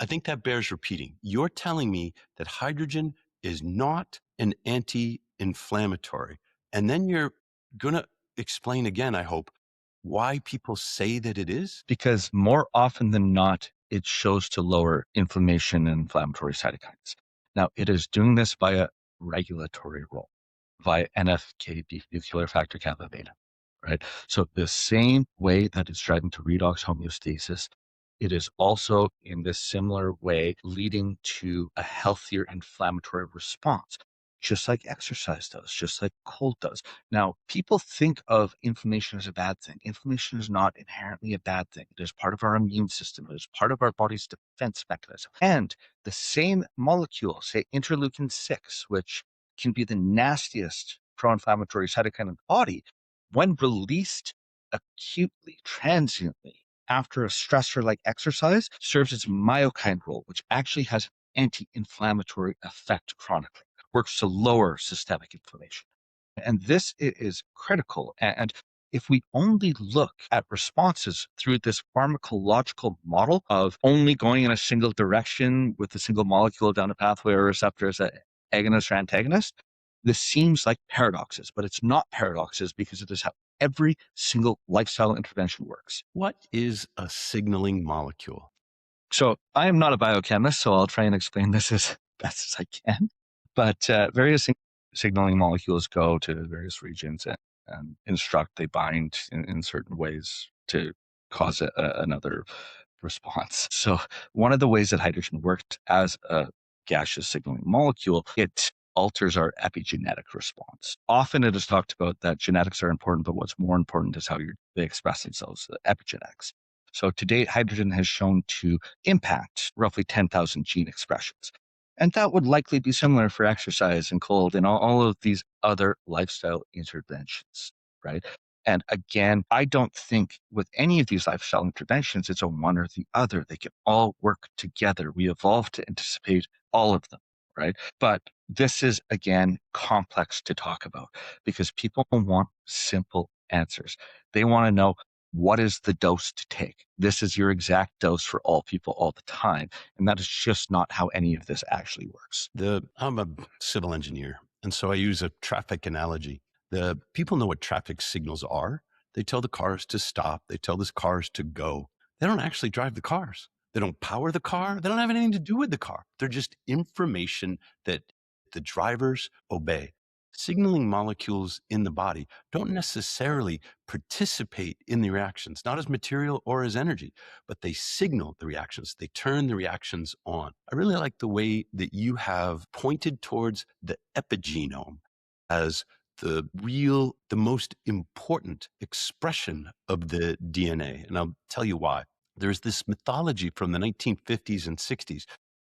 I think that bears repeating. You're telling me that hydrogen is not an anti-inflammatory. And then you're going to explain again, I hope, why people say that it is? Because more often than not, it shows to lower inflammation and inflammatory cytokines. Now, it is doing this by a regulatory role via NFKB, nuclear factor kappa beta, right? So the same way that it's driving to redox homeostasis, it is also in this similar way leading to a healthier inflammatory response, just like exercise does, just like cold does. Now, people think of inflammation as a bad thing. Inflammation is not inherently a bad thing. It is part of our immune system. It is part of our body's defense mechanism. And the same molecule, say interleukin 6, which can be the nastiest pro-inflammatory cytokine in the body, when released acutely, transiently, after a stressor like exercise, serves its myokine role, which actually has anti-inflammatory effect chronically, works to lower systemic inflammation. And this is critical. And if we only look at responses through this pharmacological model of only going in a single direction with a single molecule down a pathway or receptor as an agonist or antagonist, this seems like paradoxes, but it's not paradoxes because it is how every single lifestyle intervention works. What is a signaling molecule? So I am not a biochemist, so I'll try and explain this as best as I can. But various signaling molecules go to various regions and instruct, they bind in certain ways to cause another response. So one of the ways that hydrogen worked as a gaseous signaling molecule, it alters our epigenetic response. Often it is talked about that genetics are important, but what's more important is how they express themselves, the epigenetics. So to date, hydrogen has shown to impact roughly 10,000 gene expressions. And that would likely be similar for exercise and cold and all of these other lifestyle interventions, right? And again, I don't think with any of these lifestyle interventions, it's a one or the other. They can all work together. We evolved to anticipate all of them, right? But this is, again, complex to talk about because people want simple answers. They want to know, what is the dose to take? This is your exact dose for all people all the time. And that is just not how any of this actually works. I'm a civil engineer, and so I use a traffic analogy. The people know what traffic signals are. They tell the cars to stop. They tell the cars to go. They don't actually drive the cars. They don't power the car. They don't have anything to do with the car. They're just information that the drivers obey. Signaling molecules in the body don't necessarily participate in the reactions, not as material or as energy, but they signal the reactions. They turn the reactions on. I really like the way that you have pointed towards the epigenome as the most important expression of the DNA. And I'll tell you why. There's this mythology from the 1950s and 60s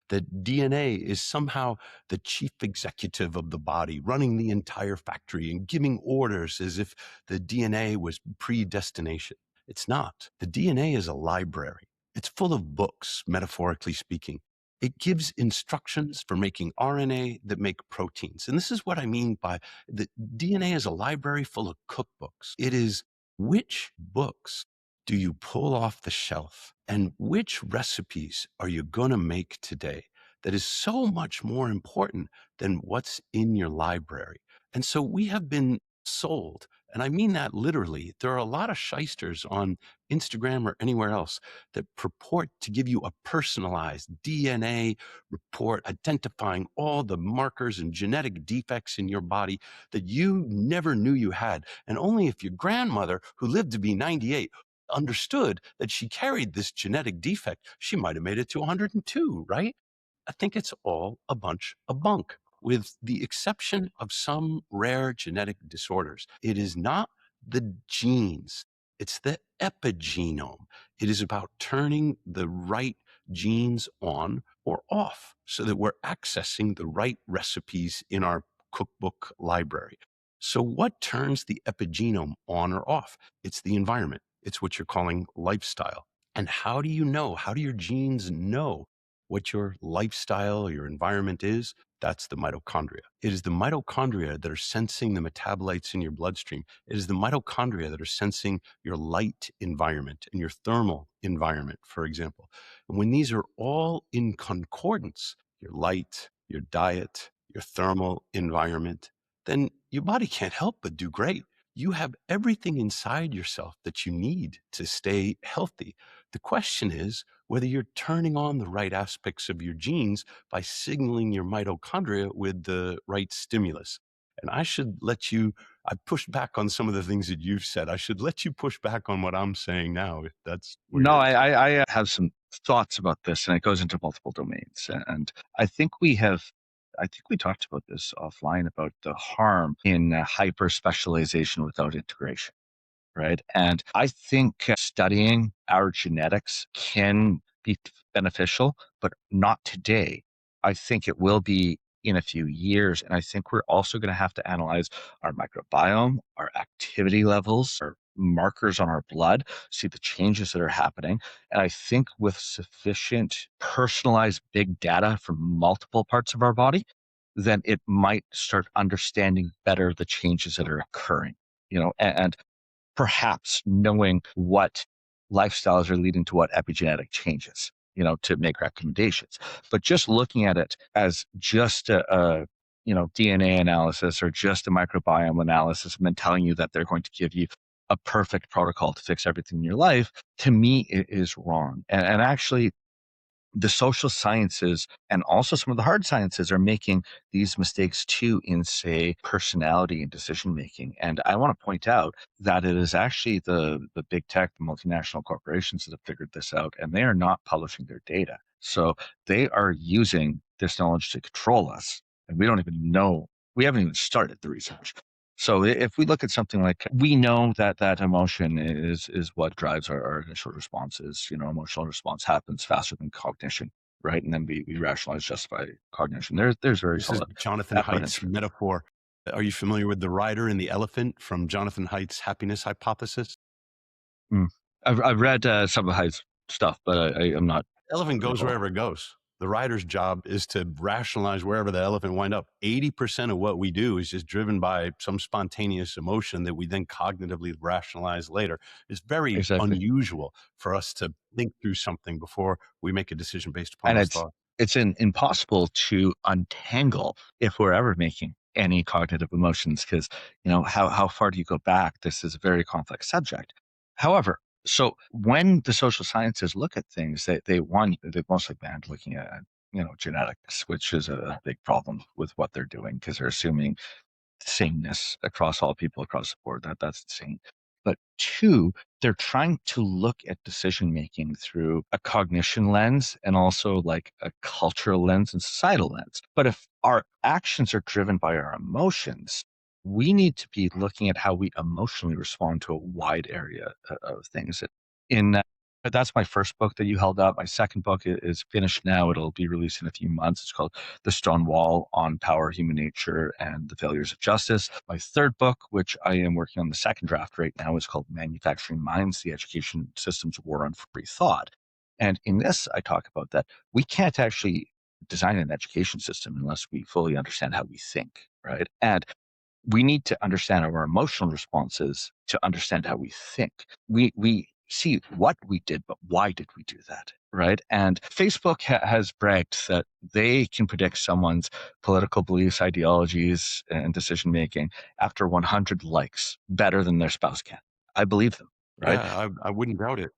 that DNA is somehow the chief executive of the body, running the entire factory and giving orders as if the DNA was predestination. It's not. The DNA is a library. It's full of books, metaphorically speaking. It gives instructions for making RNA that make proteins. And this is what I mean by the DNA is a library full of cookbooks. It is which books do you pull off the shelf and which recipes are you going to make today that is so much more important than what's in your library. And so we have been sold, and I mean that literally. There are a lot of shysters on Instagram or anywhere else that purport to give you a personalized DNA report identifying all the markers and genetic defects in your body that you never knew you had. And only if your grandmother, who lived to be 98, understood that she carried this genetic defect, she might have made it to 102, right? I think it's all a bunch of bunk, with the exception of some rare genetic disorders. It is not the genes, it's the epigenome. It is about turning the right genes on or off so that we're accessing the right recipes in our cookbook library. So, what turns the epigenome on or off? It's the environment. It's what you're calling lifestyle. And how do you know? How do your genes know what your lifestyle, your environment is? That's the mitochondria. It is the mitochondria that are sensing the metabolites in your bloodstream. It is the mitochondria that are sensing your light environment and your thermal environment, for example. And when these are all in concordance, your light, your diet, your thermal environment, then your body can't help but do great. You have everything inside yourself that you need to stay healthy. The question is whether you're turning on the right aspects of your genes by signaling your mitochondria with the right stimulus. And I pushed back on some of the things that you've said. I should let you push back on what I'm saying now, if that's what No, you're. I have some thoughts about this, and it goes into multiple domains. And I think we have I think we talked about this offline about the harm in hyper-specialization without integration, right? And I think studying our genetics can be beneficial, but not today. I think it will be in a few years. And I think we're also going to have to analyze our microbiome, our activity levels, our markers on our blood, see the changes that are happening. And I think with sufficient personalized big data from multiple parts of our body, then it might start understanding better the changes that are occurring, and perhaps knowing what lifestyles are leading to what epigenetic changes, to make recommendations. But just looking at it as just a DNA analysis or just a microbiome analysis, and then telling you that they're going to give you a perfect protocol to fix everything in your life, to me, it is wrong. And actually, the social sciences and also some of the hard sciences are making these mistakes too in, say, personality and decision making. And I want to point out that it is actually the big tech, the multinational corporations that have figured this out, and they are not publishing their data. So they are using this knowledge to control us, and we don't even know. We haven't even started the research. So if we look at something like, we know that emotion is what drives our initial responses. Emotional response happens faster than cognition, right? And then we rationalize, justify cognition. There's very This is solid Jonathan evidence. Haidt's metaphor. Are you familiar with the rider and the elephant from Jonathan Haidt's happiness hypothesis? I've read some of Hyde's stuff, but I'm not. Elephant goes wherever it goes. The rider's job is to rationalize wherever the elephant wind up. 80% of what we do is just driven by some spontaneous emotion that we then cognitively rationalize later. It's very Exactly. unusual for us to think through something before we make a decision based upon And those thoughts. it's impossible to untangle if we're ever making any cognitive emotions, because how far do you go back? This is a very complex subject. However, so when the social sciences look at things, they've mostly banned looking at genetics, which is a big problem with what they're doing, because they're assuming sameness across all people across the board. That's insane. But two, they're trying to look at decision making through a cognition lens and also like a cultural lens and societal lens. But if our actions are driven by our emotions, we need to be looking at how we emotionally respond to a wide area of things. In That's my first book that you held up. My second book is finished now. It'll be released in a few months. It's called The Stone Wall: On Power, Human Nature, and the Failures of Justice. My third book, which I am working on the second draft right now, is called Manufacturing Minds: The Education System's War on Free Thought. And in this, I talk about that we can't actually design an education system unless we fully understand how we think, right? And we need to understand our emotional responses to understand how we think. We see what we did, but why did we do that? Right. And Facebook has bragged that they can predict someone's political beliefs, ideologies, and decision making after 100 likes better than their spouse can. I believe them. Right. Yeah, I wouldn't doubt it.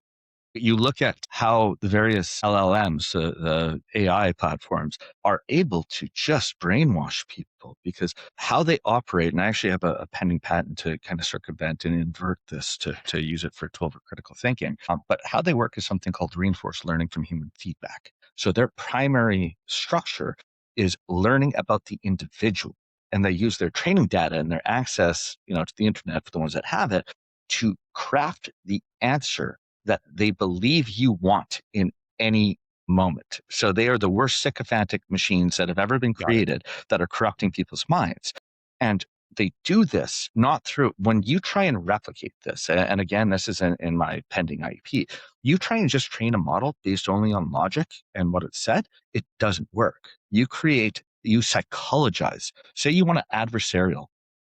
You look at how the various LLMs, the AI platforms, are able to just brainwash people, because how they operate, and I actually have a pending patent to kind of circumvent and invert this to use it for 12 critical thinking. But how they work is something called reinforced learning from human feedback. So their primary structure is learning about the individual, and they use their training data and their access, to the internet for the ones that have it, to craft the answer that they believe you want in any moment. So they are the worst sycophantic machines that have ever been created that are corrupting people's minds. And they do this not through, when you try and replicate this, and again, this is in my pending IEP, you try and just train a model based only on logic and what it said, it doesn't work. You psychologize. Say you want an adversarial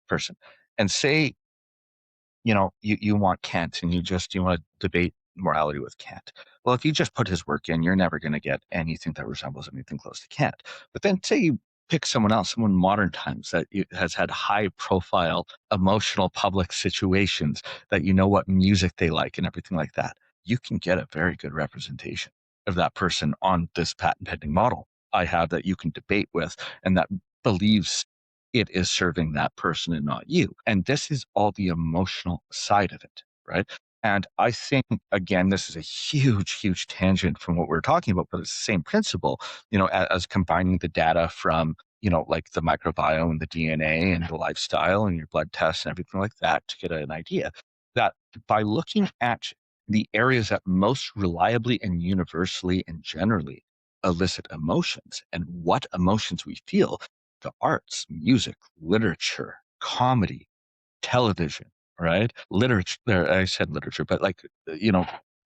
person, and say you want Kant, and you want to debate morality with Kant. Well, if you just put his work in, you're never going to get anything that resembles anything close to Kant. But then say you pick someone else, someone in modern times that has had high profile, emotional public situations, that what music they like and everything like that. You can get a very good representation of that person on this patent pending model I have that you can debate with, and that believes it is serving that person and not you. And this is all the emotional side of it, right? And I think, again, this is a huge, huge tangent from what we're talking about, but it's the same principle, as combining the data from, like the microbiome and the DNA and the lifestyle and your blood tests and everything like that to get an idea that by looking at the areas that most reliably and universally and generally elicit emotions and what emotions we feel, the arts, music, literature, comedy, television, right? Literature, I said literature, but like,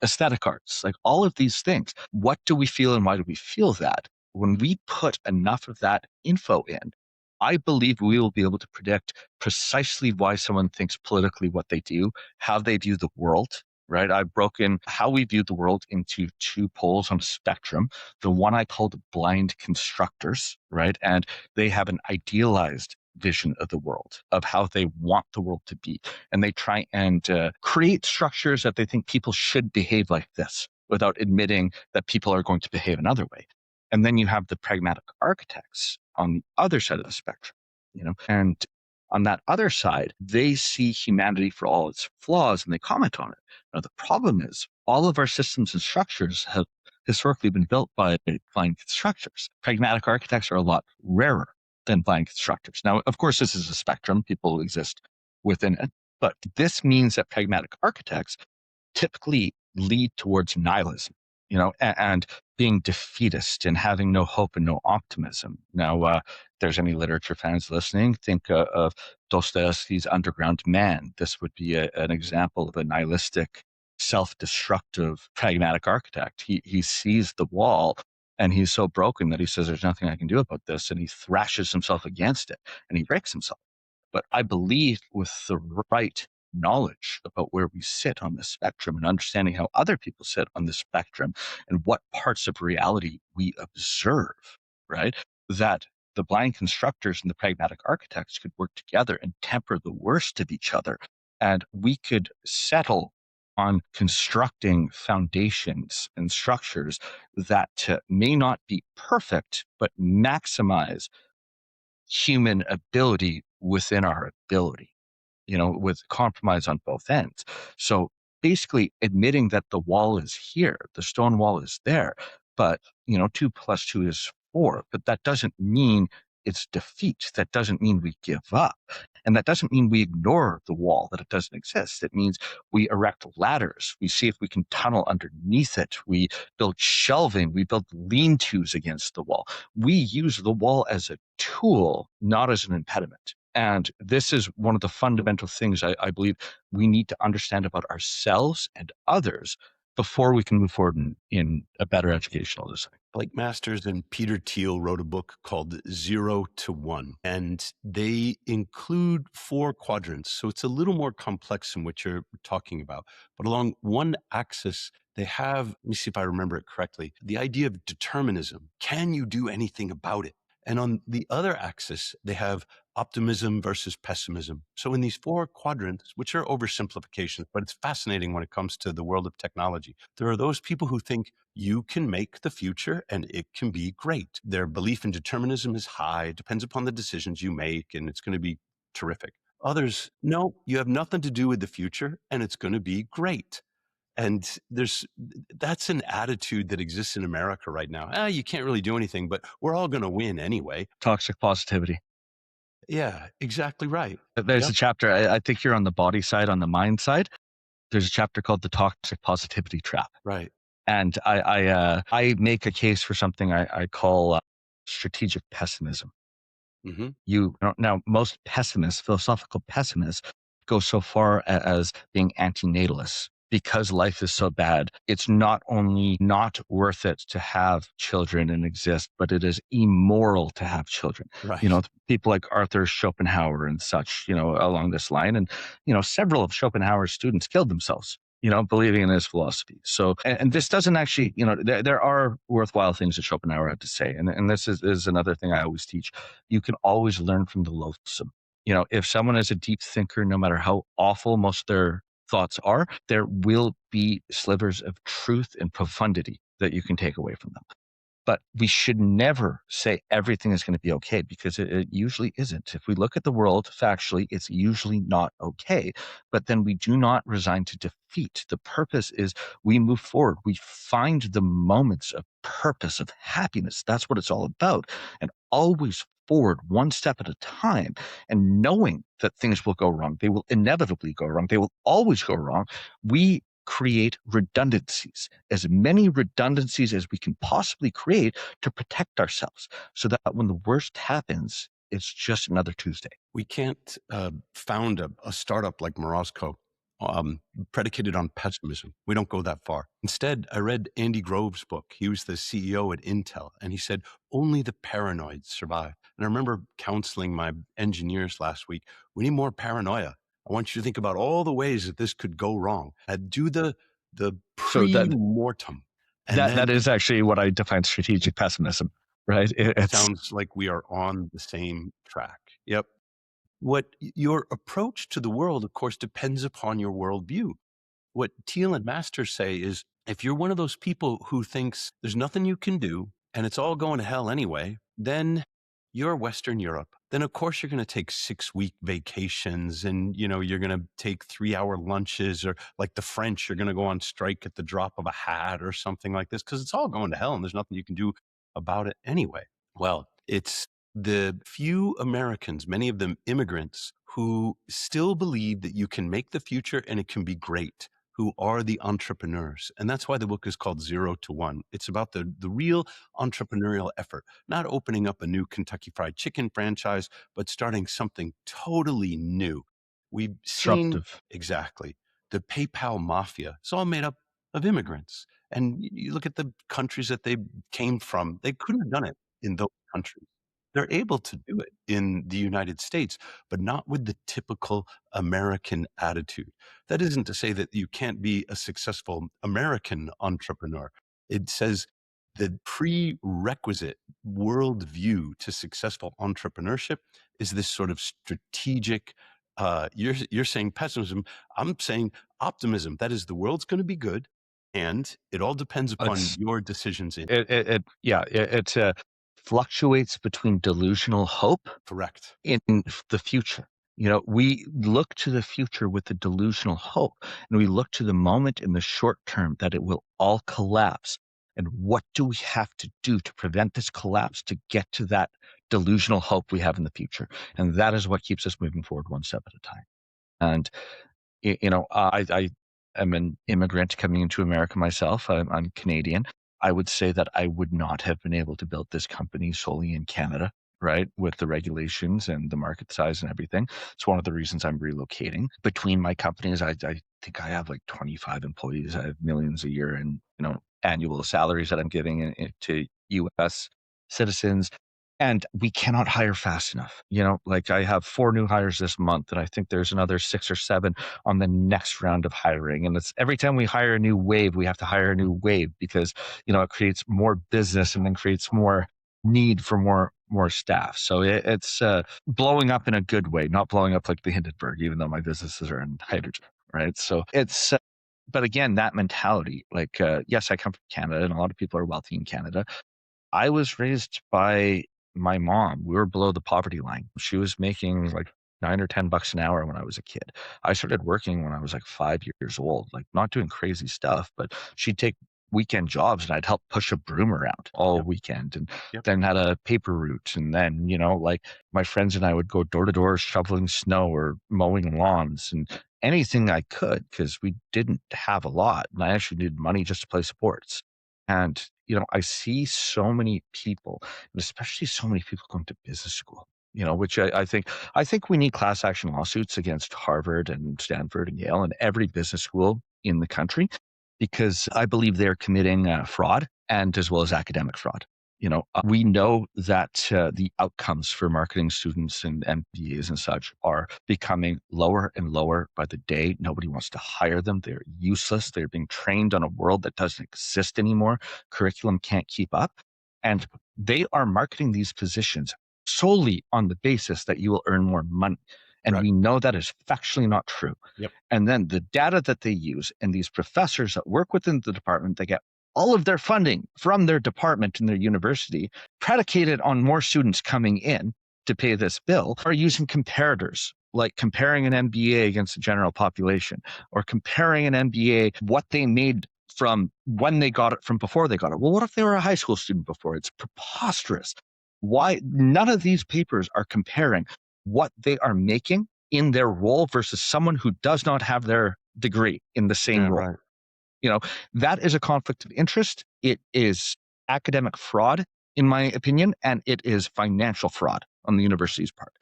aesthetic arts, like all of these things. What do we feel and why do we feel that? When we put enough of that info in, I believe we will be able to predict precisely why someone thinks politically what they do, how they view the world, right? I've broken how we view the world into two poles on a spectrum. The one I called blind constructors, right? And they have an idealized vision of the world, of how they want the world to be. And they try and create structures that they think people should behave like this without admitting that people are going to behave another way. And then you have the pragmatic architects on the other side of the spectrum, and on that other side, they see humanity for all its flaws and they comment on it. Now, the problem is all of our systems and structures have historically been built by blind constructors. Pragmatic architects are a lot rarer than blind constructors. Now, of course, this is a spectrum. People exist within it. But this means that pragmatic architects typically lead towards nihilism, and being defeatist and having no hope and no optimism. Now, if there's any literature fans listening, think of Dostoevsky's Underground Man. This would be an example of a nihilistic, self-destructive, pragmatic architect. He sees the wall and he's so broken that he says, there's nothing I can do about this. And he thrashes himself against it and he breaks himself. But I believe with the right knowledge about where we sit on the spectrum and understanding how other people sit on the spectrum and what parts of reality we observe, right? That the blind constructors and the pragmatic architects could work together and temper the worst of each other. And we could settle on constructing foundations and structures that may not be perfect, but maximize human ability within our ability, with compromise on both ends. So basically admitting that the wall is here, the stone wall is there, but 2 + 2 is 4, but that doesn't mean it's defeat. That doesn't mean we give up. And that doesn't mean we ignore the wall, that it doesn't exist. It means we erect ladders. We see if we can tunnel underneath it. We build shelving. We build lean-tos against the wall. We use the wall as a tool, not as an impediment. And this is one of the fundamental things I believe we need to understand about ourselves and others before we can move forward in a better educational design. Blake Masters and Peter Thiel wrote a book called 0 to 1, and they include 4 quadrants. So it's a little more complex than what you're talking about. But along one axis, they have, let me see if I remember it correctly, the idea of determinism. Can you do anything about it? And on the other axis, they have optimism versus pessimism. So in these 4 quadrants, which are oversimplifications, but it's fascinating when it comes to the world of technology, there are those people who think you can make the future and it can be great. Their belief in determinism is high, depends upon the decisions you make, and it's going to be terrific. Others, no, you have nothing to do with the future and it's going to be great. And that's an attitude that exists in America right now. You can't really do anything, but we're all going to win anyway. Toxic positivity. Yeah, exactly right. There's a chapter, I think you're on the body side, on the mind side. There's a chapter called the toxic positivity trap. Right. And I make a case for something I call strategic pessimism. Mm-hmm. Now, most pessimists, philosophical pessimists, go so far as being antinatalists. Because life is so bad, it's not only not worth it to have children and exist, but it is immoral to have children. Right. People like Arthur Schopenhauer and such, along this line. And, several of Schopenhauer's students killed themselves, believing in his philosophy. So, and this doesn't actually, there are worthwhile things that Schopenhauer had to say. And this is another thing I always teach. You can always learn from the loathsome. If someone is a deep thinker, no matter how awful most of their thoughts are, there will be slivers of truth and profundity that you can take away from them. But we should never say everything is going to be okay, because it usually isn't. If we look at the world factually, it's usually not okay. But then we do not resign to defeat. The purpose is we move forward. We find the moments of purpose, of happiness. That's what it's all about. And always forward one step at a time and knowing that things will go wrong, they will inevitably go wrong, they will always go wrong, we create redundancies, as many redundancies as we can possibly create to protect ourselves so that when the worst happens, it's just another Tuesday. We can't found a startup like Morozko predicated on pessimism. We don't go that far. Instead, I read Andy Grove's book. He was the CEO at Intel, and he said, only the paranoid survive. And I remember counseling my engineers last week. We need more paranoia. I want you to think about all the ways that this could go wrong. Do the So pre-mortem. And that then is actually what I define strategic pessimism, right? It's sounds like we are on the same track. Yep. What your approach to the world, of course, depends upon your worldview. What Thiel and Masters say is if you're one of those people who thinks there's nothing you can do and it's all going to hell anyway, then you're Western Europe. Then of course you're going to take 6-week vacations and you're going to take 3-hour lunches, or like the French, you're going to go on strike at the drop of a hat or something like this because it's all going to hell and there's nothing you can do about it anyway. Well, it's the few Americans, many of them immigrants, who still believe that you can make the future and it can be great, who are the entrepreneurs. And that's why the book is called 0 to 1. It's about the real entrepreneurial effort, not opening up a new Kentucky Fried Chicken franchise, but starting something totally new. We've seen disruptive. exactly the PayPal mafia. It's all made up of immigrants. And you look at the countries that they came from, they couldn't have done it in those countries. They're able to do it in the United States, but not with the typical American attitude. That isn't to say that you can't be a successful American entrepreneur. It says the prerequisite worldview to successful entrepreneurship is this sort of strategic. You're saying pessimism. I'm saying optimism. That is, the world's going to be good, and it all depends upon your decisions. It fluctuates between delusional hope, Correct, in the future. We look to the future with the delusional hope, and we look to the moment in the short term that it will all collapse. And what do we have to do to prevent this collapse, to get to that delusional hope we have in the future? And that is what keeps us moving forward one step at a time. And I am an immigrant coming into America myself. I'm Canadian. I would say that I would not have been able to build this company solely in Canada, right? With the regulations and the market size and everything. It's one of the reasons I'm relocating. Between my companies, I think I have like 25 employees. I have millions a year in, annual salaries that I'm giving to US citizens. And we cannot hire fast enough. Like I have 4 new hires this month, and I think there's another 6 or 7 on the next round of hiring. And it's every time we hire a new wave, we have to hire a new wave because, it creates more business and then creates more need for more staff. So it's blowing up in a good way, not blowing up like the Hindenburg, even though my businesses are in hydrogen, right? So it's, but again, that mentality, like, yes, I come from Canada and a lot of people are wealthy in Canada. I was raised by my mom. We were below the poverty line. She was making like $9 or $10 an hour when I was a kid. I started working when I was like 5 years old, like not doing crazy stuff, but she'd take weekend jobs and I'd help push a broom around all weekend, and then had a paper route. And then, like my friends and I would go door to door shoveling snow or mowing lawns and anything I could, because we didn't have a lot. And I actually needed money just to play sports. And, I see so many people, and especially so many people going to business school, which I think we need class action lawsuits against Harvard and Stanford and Yale and every business school in the country, because I believe they're committing fraud, and as well as academic fraud. We know that the outcomes for marketing students and MBAs and such are becoming lower and lower by the day. Nobody wants to hire them. They're useless. They're being trained on a world that doesn't exist anymore. Curriculum can't keep up. And they are marketing these positions solely on the basis that you will earn more money. And we know that is factually not true. And then the data that they use, and these professors that work within the department, they get all of their funding from their department and their university, predicated on more students coming in to pay this bill, are using comparators, like comparing an MBA against the general population, or comparing an MBA, what they made from when they got it from before they got it. Well, what if they were a high school student before? It's preposterous. Why none of these papers are comparing what they are making in their role versus someone who does not have their degree in the same Yeah, role. right. You know, that is a conflict of interest. It is academic fraud, in my opinion, and it is financial fraud on the university's part.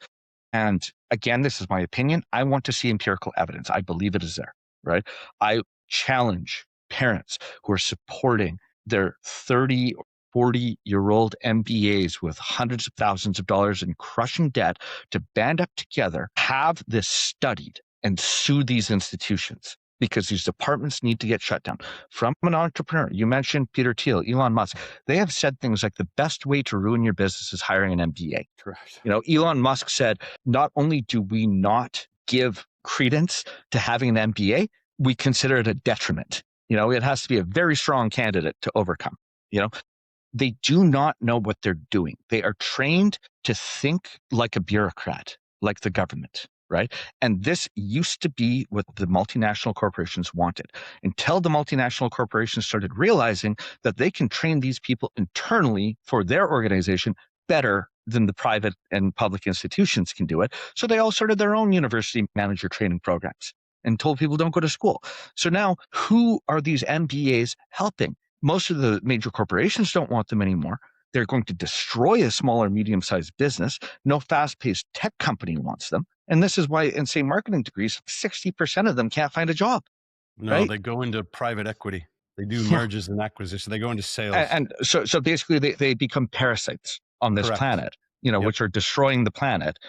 And again, this is my opinion. I want to see empirical evidence. I believe it is there, right? I challenge parents who are supporting their 30 or 40-year-old MBAs with hundreds of thousands of dollars in crushing debt to band up together, have this studied, and sue these institutions because these departments need to get shut down. From an entrepreneur, you mentioned Peter Thiel, Elon Musk, they have said things like the best way to ruin your business is hiring an MBA. Correct. You know, Elon Musk said, not only do we not give credence to having an MBA, we consider it a detriment. You know, it has to be a very strong candidate to overcome. You know, they do not know what they're doing. They are trained to think like a bureaucrat, like the government, right? And this used to be what the multinational corporations wanted until the multinational corporations started realizing that they can train these people internally for their organization better than the private and public institutions can do it. So they all started their own university manager training programs and told people don't go to school. So now who are these MBAs helping? Most of the major corporations don't want them anymore. They're going to destroy a small or medium-sized business. No fast-paced tech company wants them. And this is why in, say, marketing degrees, 60% of them can't find a job, No, right? they go into private equity. They do Yeah. mergers and acquisitions. They go into sales. And so basically they become parasites on this Correct. planet, you know, Yep. which are destroying the planet,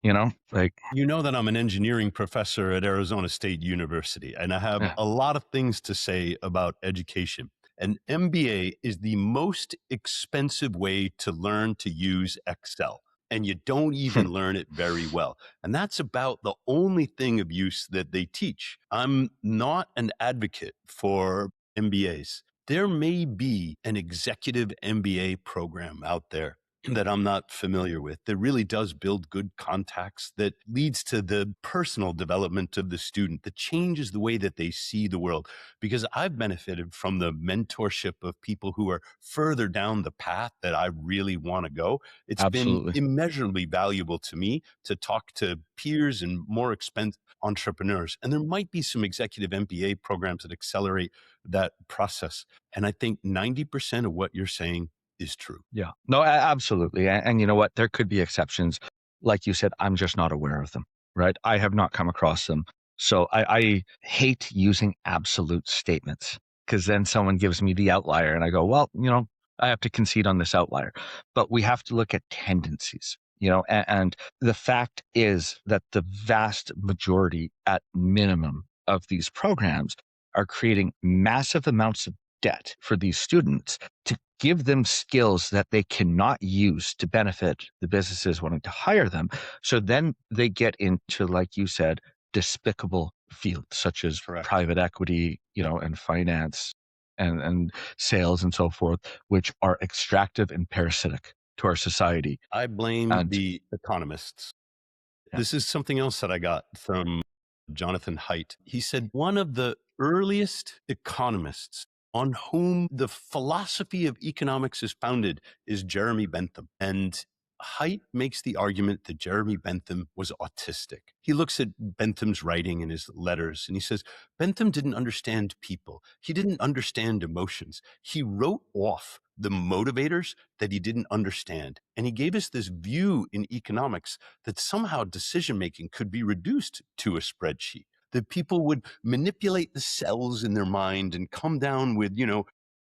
you know, like, You know that I'm an engineering professor at Arizona State University, and I have yeah. a lot of things to say about education. An MBA is the most expensive way to learn to use Excel, and you don't even learn it very well. And that's about the only thing of use that they teach. I'm not an advocate for MBAs. There may be an executive MBA program out there that I'm not familiar with that really does build good contacts, that leads to the personal development of the student, that changes the way that they see the world. Because I've benefited from the mentorship of people who are further down the path that I really want to go. It's been Absolutely. immeasurably valuable to me to talk to peers and more expensive entrepreneurs. And there might be some executive MBA programs that accelerate that process. And I think 90% of what you're saying is true. Yeah, no, absolutely. And you know what? There could be exceptions. Like you said, I'm just not aware of them, right? I have not come across them. So I hate using absolute statements because then someone gives me the outlier and I go, well, you know, I have to concede on this outlier. But we have to look at tendencies, you know, and the fact is that the vast majority, at minimum, of these programs are creating massive amounts of debt for these students to give them skills that they cannot use to benefit the businesses wanting to hire them. So then they get into, like you said, despicable fields such as Correct. private equity, you know, and finance and sales and so forth, which are extractive and parasitic to our society. I blame And the economists. yeah, This is something else that I got from Jonathan Haidt. He said one of the earliest economists on whom the philosophy of economics is founded is Jeremy Bentham. And Haidt makes the argument that Jeremy Bentham was autistic. He looks at Bentham's writing and his letters and he says, Bentham didn't understand people. He didn't understand emotions. He wrote off the motivators that he didn't understand. And he gave us this view in economics that somehow decision making could be reduced to a spreadsheet, that people would manipulate the cells in their mind and come down with,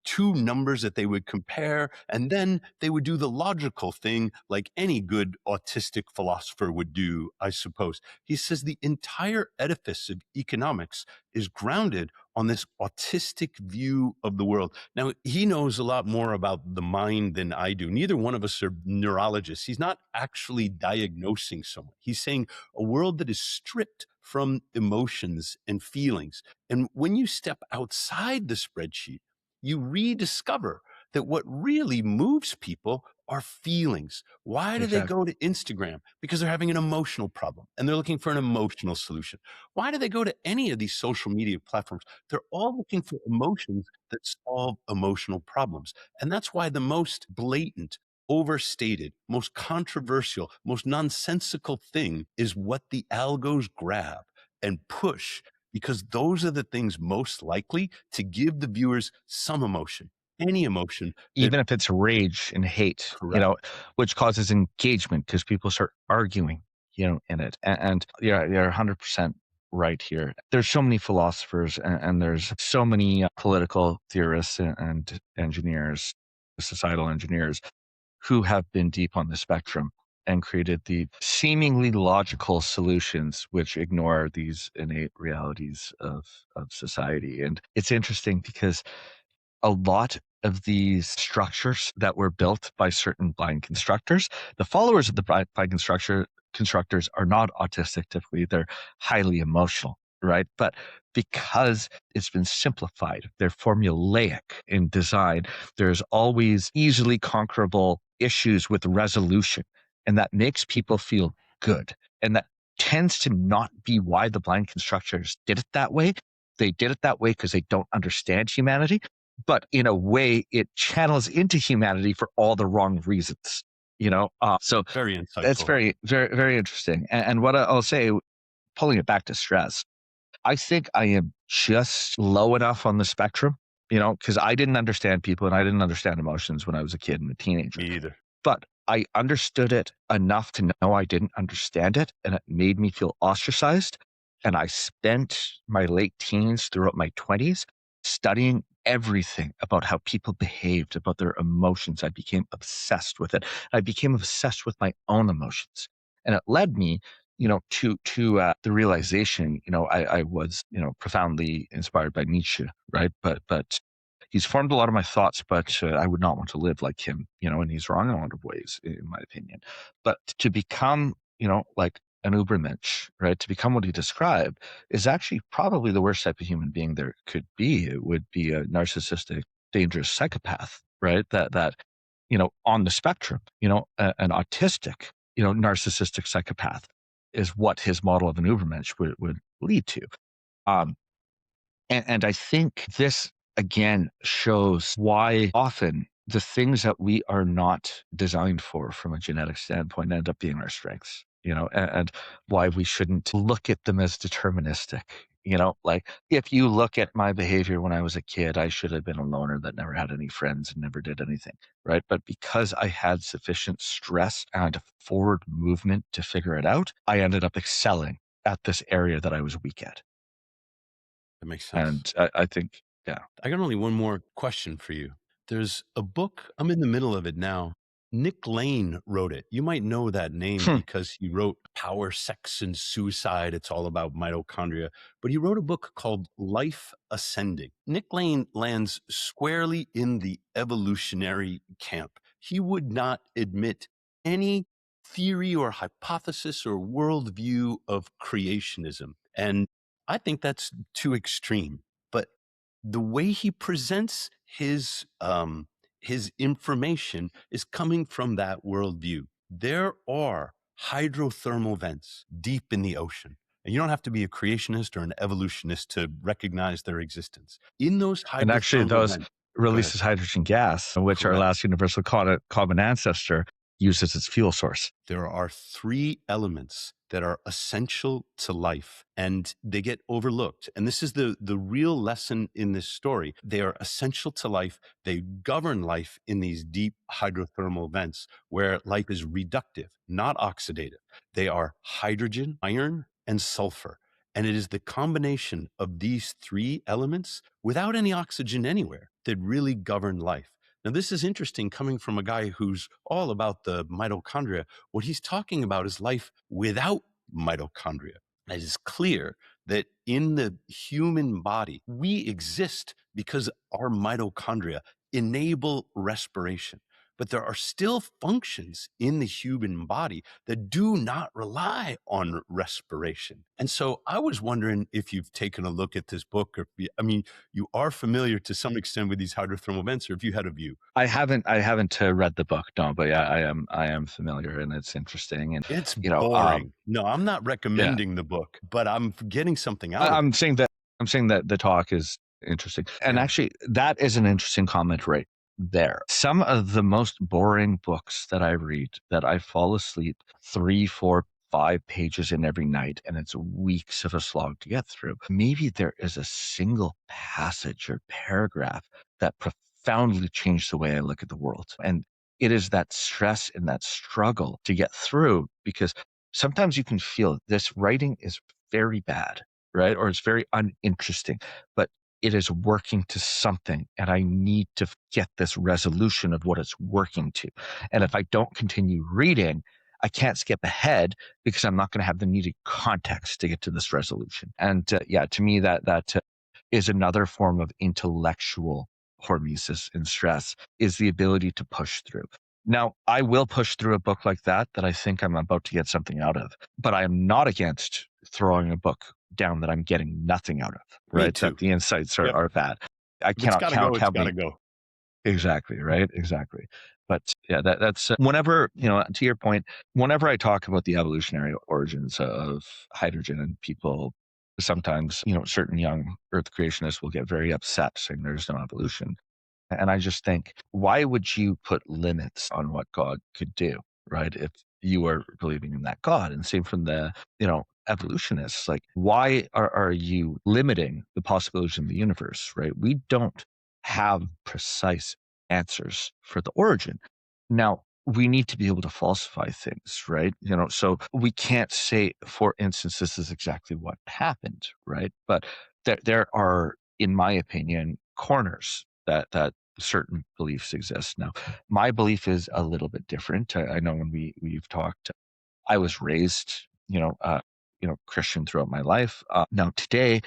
two numbers that they would compare, and then they would do the logical thing like any good autistic philosopher would do, I suppose. He says the entire edifice of economics is grounded on this autistic view of the world. Now, he knows a lot more about the mind than I do. Neither one of us are neurologists. He's not actually diagnosing someone. He's saying a world that is stripped from emotions and feelings. And when you step outside the spreadsheet, you rediscover that what really moves people are feelings. Why do they exactly. go to Instagram? Because they're having an emotional problem and they're looking for an emotional solution. Why do they go to any of these social media platforms? They're all looking for emotions that solve emotional problems. And that's why the most blatant overstated, most controversial, most nonsensical thing is what the algos grab and push, because those are the things most likely to give the viewers some emotion, any emotion that Even if it's rage and hate, correct. which causes engagement because people start arguing, in it. And yeah, you're 100% right here. There's so many philosophers and there's so many political theorists and engineers, societal engineers who have been deep on the spectrum and created the seemingly logical solutions which ignore these innate realities of society. And it's interesting because a lot of these structures that were built by certain blind constructors, the followers of the blind constructors are not autistic typically, they're highly emotional, right? But because it's been simplified, they're formulaic in design, there's always easily conquerable issues with resolution, and that makes people feel good. And that tends to not be why the blind constructors did it that way. They did it that way because they don't understand humanity, but in a way it channels into humanity for all the wrong reasons, so Very it's insightful. very, very, very interesting. And what I'll say, pulling it back to stress, I think I am just low enough on the spectrum, because I didn't understand people and I didn't understand emotions when I was a kid and a teenager, Me either. but I understood it enough to know I didn't understand it, and it made me feel ostracized. And I spent my late teens throughout my 20s studying everything about how people behaved, about their emotions. I became obsessed with it. I became obsessed with my own emotions. And it led me, to the realization, I was, profoundly inspired by Nietzsche, right? But he's formed a lot of my thoughts, but I would not want to live like him, and he's wrong in a lot of ways, in my opinion. But to become, like an Ubermensch, right? To become what he described is actually probably the worst type of human being there could be. It would be a narcissistic, dangerous psychopath, right? That, on the spectrum, an autistic, narcissistic psychopath is what his model of an Ubermensch would lead to. Um, and I think this again shows why often the things that we are not designed for from a genetic standpoint end up being our strengths, and why we shouldn't look at them as deterministic. Like if you look at my behavior when I was a kid, I should have been a loner that never had any friends and never did anything, right? But because I had sufficient stress and forward movement to figure it out, I ended up excelling at this area that I was weak at. That makes sense. And I think, yeah. I got only one more question for you. There's a book, I'm in the middle of it now. Nick Lane wrote it. You might know that name Hmm. because he wrote Power, Sex, and Suicide. It's all about mitochondria. But he wrote a book called Life Ascending. Nick Lane lands squarely in the evolutionary camp. He would not admit any theory or hypothesis or worldview of creationism. And I think that's too extreme. But the way he presents his information is coming from that worldview. There are hydrothermal vents deep in the ocean, and you don't have to be a creationist or an evolutionist to recognize their existence. In those And actually, hydrothermal those vents, go ahead. releases hydrogen gas, which our Correct. last universal common ancestor uses its fuel source. There are three elements that are essential to life and they get overlooked. And this is the real lesson in this story. They are essential to life. They govern life in these deep hydrothermal vents where life is reductive, not oxidative. They are hydrogen, iron, and sulfur. And it is the combination of these three elements without any oxygen anywhere that really govern life. Now, this is interesting coming from a guy who's all about the mitochondria. What he's talking about is life without mitochondria. It is clear that in the human body, we exist because our mitochondria enable respiration. But there are still functions in the human body that do not rely on respiration. And so I was wondering if you've taken a look at this book, or I mean, you are familiar to some extent with these hydrothermal vents, or if you had a view. I haven't read the book, no, but yeah, I am familiar, and it's interesting. And It's you know, um, boring. No, I'm not yeah, recommending the book, but I'm getting something out of it. I'm saying that the talk is interesting, and Yeah. actually, that is an interesting comment, right? there. Some of the most boring books that I read, that I fall asleep 3, 4, 5 pages in every night, and it's weeks of a slog to get through. Maybe there is a single passage or paragraph that profoundly changed the way I look at the world. And it is that stress and that struggle to get through, because sometimes you can feel this writing is very bad, right? Or it's very uninteresting, but it is working to something, and I need to get this resolution of what it's working to. And if I don't continue reading, I can't skip ahead because I'm not going to have the needed context to get to this resolution. And yeah, to me, that is another form of intellectual hormesis in stress, is the ability to push through. Now, I will push through a book like that I think I'm about to get something out of, but I am not against throwing a book down that I'm getting nothing out of, Me right? too. That the insights Yep. are bad. I If it's cannot got to count go, it's how got to many. go. Exactly, right? Exactly. But yeah, that's whenever, to your point, whenever I talk about the evolutionary origins of hydrogen, and people sometimes, certain young earth creationists will get very upset saying there's no evolution. And I just think, why would you put limits on what God could do, right? If you are believing in that God. And same from the, evolutionists, like, why are you limiting the possibilities in the universe, right? We don't have precise answers for the origin. Now, we need to be able to falsify things, right? So we can't say, for instance, this is exactly what happened, right? But there are, in my opinion, corners that certain beliefs exist. Now, my belief is a little bit different. I know when we've talked, I was raised, Christian throughout my life. Now today,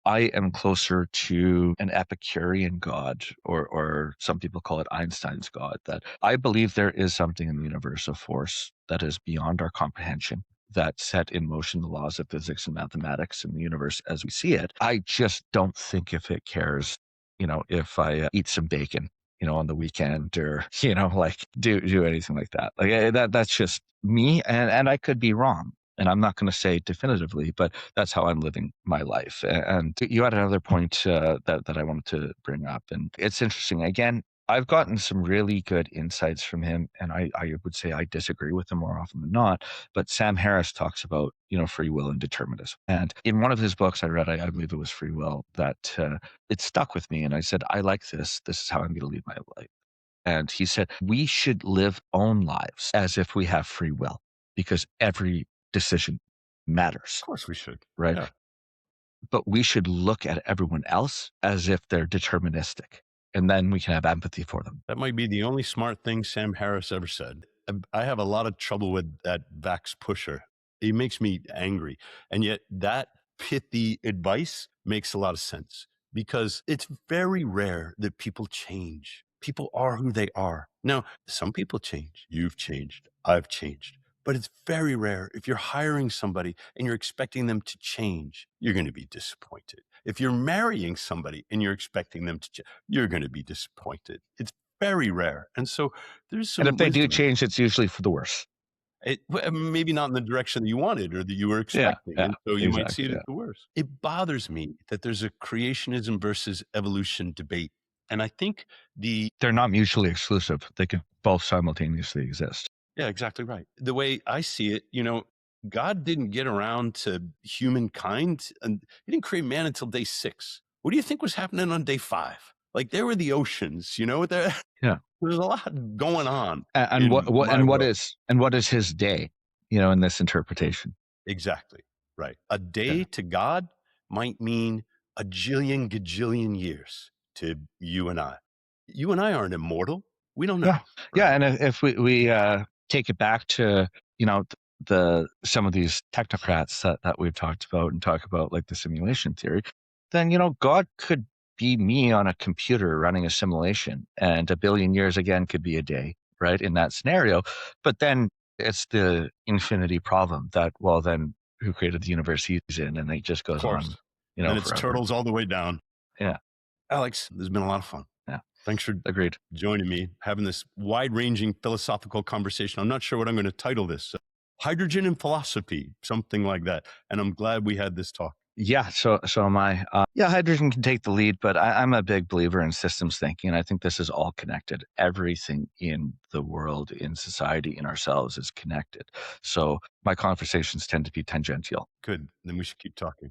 I am closer to an Epicurean God, or some people call it Einstein's God, that I believe there is something in the universe of force that is beyond our comprehension, that set in motion the laws of physics and mathematics in the universe as we see it. I just don't think if it cares, if I eat some bacon, on the weekend, or, like do anything like that. Like that's just me, and I could be wrong. And I'm not going to say definitively, but that's how I'm living my life. And you had another point that I wanted to bring up, and it's interesting. Again, I've gotten some really good insights from him, and I would say I disagree with him more often than not. But Sam Harris talks about, free will and determinism. And in one of his books I read, I believe it was Free Will, that it stuck with me. And I said, I like this. This is how I'm going to lead my life. And he said, we should live own lives as if we have free will, because every decision matters, Of course we should. right? Yeah. But we should look at everyone else as if they're deterministic, and then we can have empathy for them. That might be the only smart thing Sam Harris ever said. I have a lot of trouble with that Vax pusher. He makes me angry. And yet that pithy advice makes a lot of sense, because it's very rare that people change. People are who they are. Now, some people change. You've changed. I've changed. But it's very rare. If you're hiring somebody and you're expecting them to change, you're going to be disappointed. If you're marrying somebody and you're expecting them to change, you're going to be disappointed. It's very rare. And so there's And some if they do wisdom. change, it's usually for the worse. Maybe not in the direction that you wanted or that you were Yeah, expecting. yeah, And so you might see exactly. it Yeah. as the worst. It bothers me that there's a creationism versus evolution debate. And I think They're not mutually exclusive. They could both simultaneously exist. yeah, exactly right. The way I see it, God didn't get around to humankind, and he didn't create man until day 6. What do you think was happening on day 5? Like, there were the oceans, there, Yeah. there's a lot going on And in my what world. is his day, in this interpretation? Exactly. Right. A day Yeah. to God might mean a jillion gajillion years to you and I. You and I aren't immortal. We don't know. Yeah. Right? Yeah. And if we take it back to, some of these technocrats that we've talked about, and talk about like the simulation theory, then, God could be me on a computer running a simulation, and a billion years again could be a day, right? In that scenario. But then it's the infinity problem that, well, then who created the universe he's in? And it just Of goes on, course. Then it's forever. turtles all the way down. Yeah. Alex, this has been a lot of fun. Yeah. Thanks for Agreed. joining me, having this wide-ranging philosophical conversation. I'm not sure what I'm going to title this. Hydrogen and philosophy, something like that. And I'm glad we had this talk. Yeah, so am I. Yeah, hydrogen can take the lead, but I'm a big believer in systems thinking, and I think this is all connected. Everything in the world, in society, in ourselves is connected. So my conversations tend to be tangential. Good. Then we should keep talking.